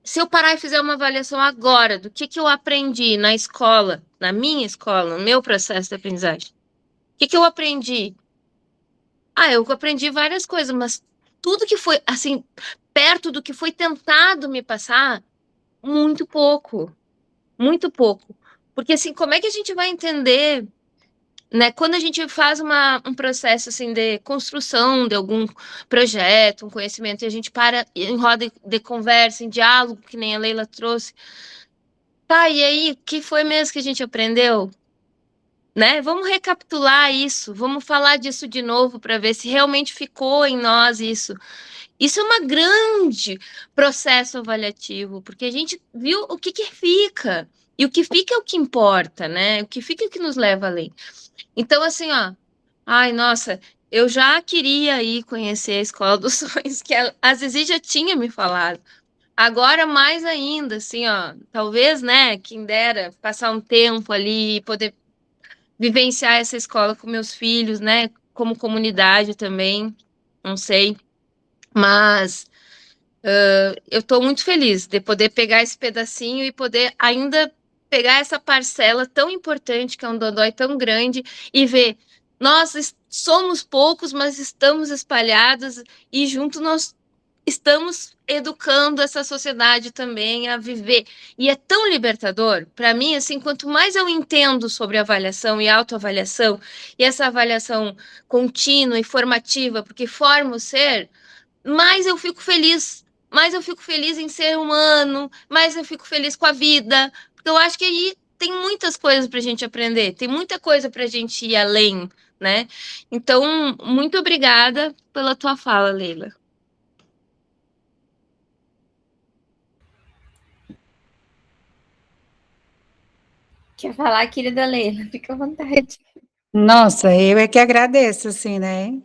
se eu parar e fizer uma avaliação agora do que eu aprendi na escola, na minha escola, no meu processo de aprendizagem, o que eu aprendi? Ah, eu aprendi várias coisas, mas tudo que foi, assim, perto do que foi tentado me passar, muito pouco. Muito pouco. Porque, assim, como é que a gente vai entender, né? Quando a gente faz um processo, assim, de construção de algum projeto, um conhecimento, e a gente para em roda de conversa, em diálogo, que nem a Leila trouxe. Tá, e aí, o que foi mesmo que a gente aprendeu? Né? Vamos recapitular isso, vamos falar disso de novo para ver se realmente ficou em nós isso. Isso é um grande processo avaliativo, porque a gente viu o que fica. E o que fica é o que importa, né? O que fica é o que nos leva além. Então, assim, ó, ai, nossa, eu já queria ir conhecer a Escola dos Sonhos, que a Zizi já tinha me falado. Agora, mais ainda, assim, ó, talvez, né, quem dera passar um tempo ali e poder vivenciar essa escola com meus filhos, né, como comunidade também, não sei. Mas eu estou muito feliz de poder pegar esse pedacinho e poder ainda pegar essa parcela tão importante, que é um dodói tão grande, e ver, nós somos poucos, mas estamos espalhados, e junto nós estamos educando essa sociedade também a viver. E é tão libertador, para mim, assim, quanto mais eu entendo sobre avaliação e autoavaliação, e essa avaliação contínua e formativa, porque forma o ser, mais eu fico feliz, mais eu fico feliz em ser humano, mais eu fico feliz com a vida, porque eu acho que aí tem muitas coisas para a gente aprender, tem muita coisa para a gente ir além, né? Então, muito obrigada pela tua fala, Leila. Quer falar, querida Leila? Fica à vontade. Nossa, eu é que agradeço, assim, né?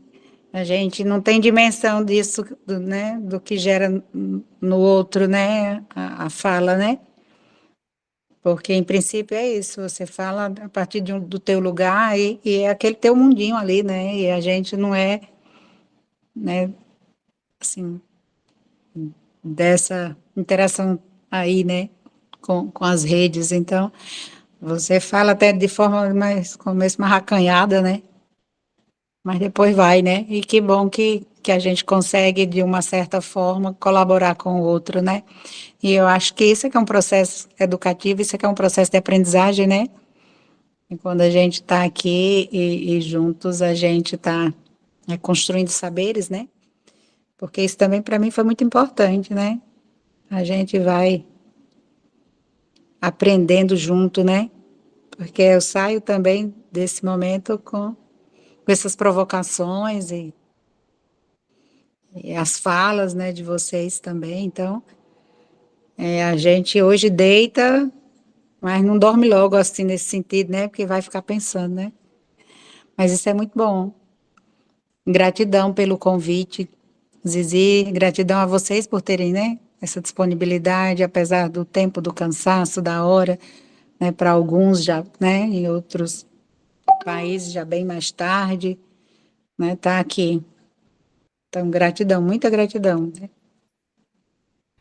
A gente não tem dimensão disso, né? Do que gera no outro, né? A fala, né? Porque, em princípio, é isso. Você fala a partir do teu lugar e é aquele teu mundinho ali, né? E a gente não é, né? Assim, dessa interação aí, né? Com as redes. Então, você fala até de forma mais, começo mais acanhada, né? Mas depois vai, né? E que bom que a gente consegue, de uma certa forma, colaborar com o outro, né? E eu acho que isso é que é um processo educativo, isso é que é um processo de aprendizagem, né? E quando a gente está aqui e juntos, a gente está construindo saberes, né? Porque isso também para mim foi muito importante, né? A gente vai aprendendo junto, né? Porque eu saio também desse momento com essas provocações e as falas, né, de vocês também. Então, a gente hoje deita, mas não dorme logo assim nesse sentido, né? Porque vai ficar pensando, né? Mas isso é muito bom. Gratidão pelo convite, Zizi, gratidão a vocês por terem, né, essa disponibilidade, apesar do tempo, do cansaço, da hora, né, para alguns já, né, em outros países já bem mais tarde, né, tá aqui. Então, gratidão, muita gratidão, né?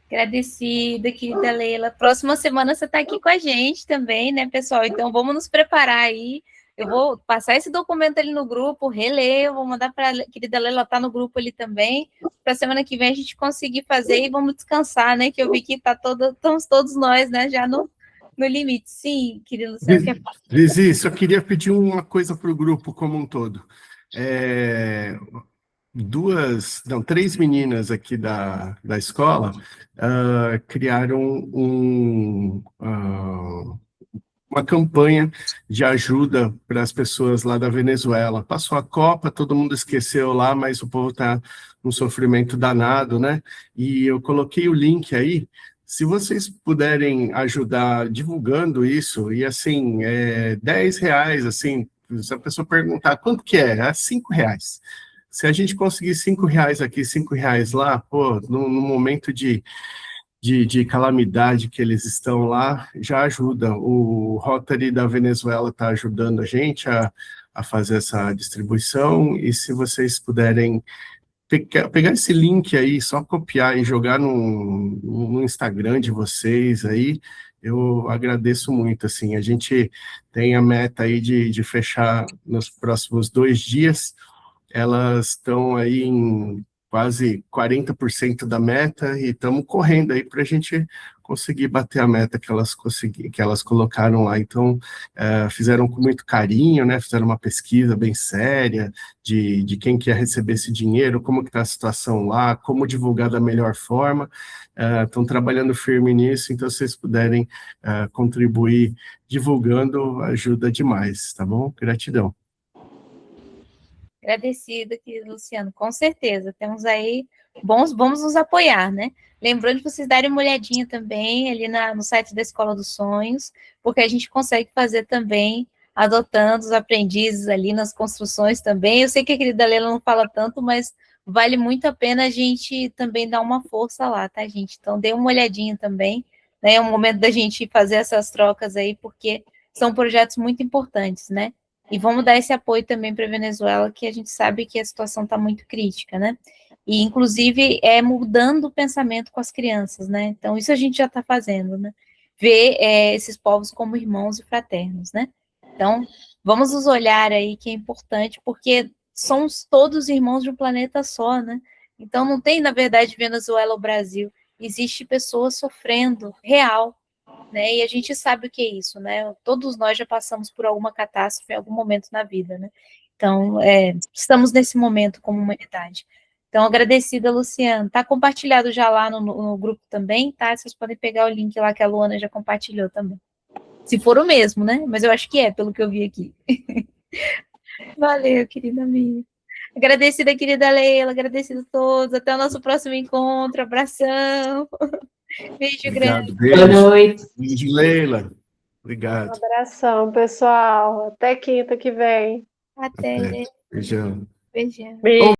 Agradecida, querida Leila. Próxima semana você está aqui com a gente também, né, pessoal? Então, vamos nos preparar aí. Eu vou passar esse documento ali no grupo, reler, eu vou mandar para a querida Leila, tá no grupo ali também, para a semana que vem a gente conseguir fazer e vamos descansar, né? Que eu vi que estamos todos nós, né, já no limite. Sim, querido Luciano, quer falar? Zizi, só queria pedir uma coisa para o grupo como um todo. Três meninas aqui da escola criaram uma campanha de ajuda para as pessoas lá da Venezuela. Passou a Copa, todo mundo esqueceu lá, mas o povo está num sofrimento danado, né? E eu coloquei o link aí. Se vocês puderem ajudar divulgando isso, e assim, R$ 10, assim, se a pessoa perguntar quanto que é R$ 5. Se a gente conseguir R$ 5 aqui, R$ 5 lá, pô, no momento de calamidade que eles estão lá, já ajuda. O Rotary da Venezuela está ajudando a gente a fazer essa distribuição, e se vocês puderem pegar esse link aí, só copiar e jogar no Instagram de vocês aí, eu agradeço muito, assim, a gente tem a meta aí de fechar nos próximos 2 dias, elas estão aí em quase 40% da meta e estamos correndo aí para a gente conseguir bater a meta que elas colocaram lá. Então, fizeram com muito carinho, né? Fizeram uma pesquisa bem séria de quem quer receber esse dinheiro, como que está a situação lá, como divulgar da melhor forma. Estão trabalhando firme nisso, então se vocês puderem contribuir divulgando, ajuda demais, tá bom? Gratidão. Agradecida, querido Luciano, com certeza. Temos aí vamos nos apoiar, né? Lembrando de vocês darem uma olhadinha também ali no site da Escola dos Sonhos, porque a gente consegue fazer também, adotando os aprendizes ali nas construções também. Eu sei que a querida Leila não fala tanto, mas vale muito a pena a gente também dar uma força lá, tá, gente? Então, dê uma olhadinha também, né? É um momento da gente fazer essas trocas aí, porque são projetos muito importantes, né? E vamos dar esse apoio também para a Venezuela, que a gente sabe que a situação está muito crítica, né? E, inclusive, mudando o pensamento com as crianças, né? Então, isso a gente já está fazendo, né? Ver esses povos como irmãos e fraternos, né? Então, vamos nos olhar aí, que é importante, porque somos todos irmãos de um planeta só, né? Então, não tem, na verdade, Venezuela ou Brasil. Existe pessoas sofrendo, real, né? E a gente sabe o que é isso, né? Todos nós já passamos por alguma catástrofe em algum momento na vida, né? Então, estamos nesse momento como humanidade. Então, agradecida, Luciano. Tá compartilhado já lá no grupo também, tá? Vocês podem pegar o link lá que a Luana já compartilhou também. Se for o mesmo, né? Mas eu acho que pelo que eu vi aqui. Valeu, querida amiga. Agradecida, querida Leila. Agradecida a todos. Até o nosso próximo encontro. Abração. Beijo Obrigado, grande. beijo. Boa noite. Beijo, Leila. Um Obrigado. abração, pessoal. Até quinta que vem. Até. Beijão. Beijão. Beijo.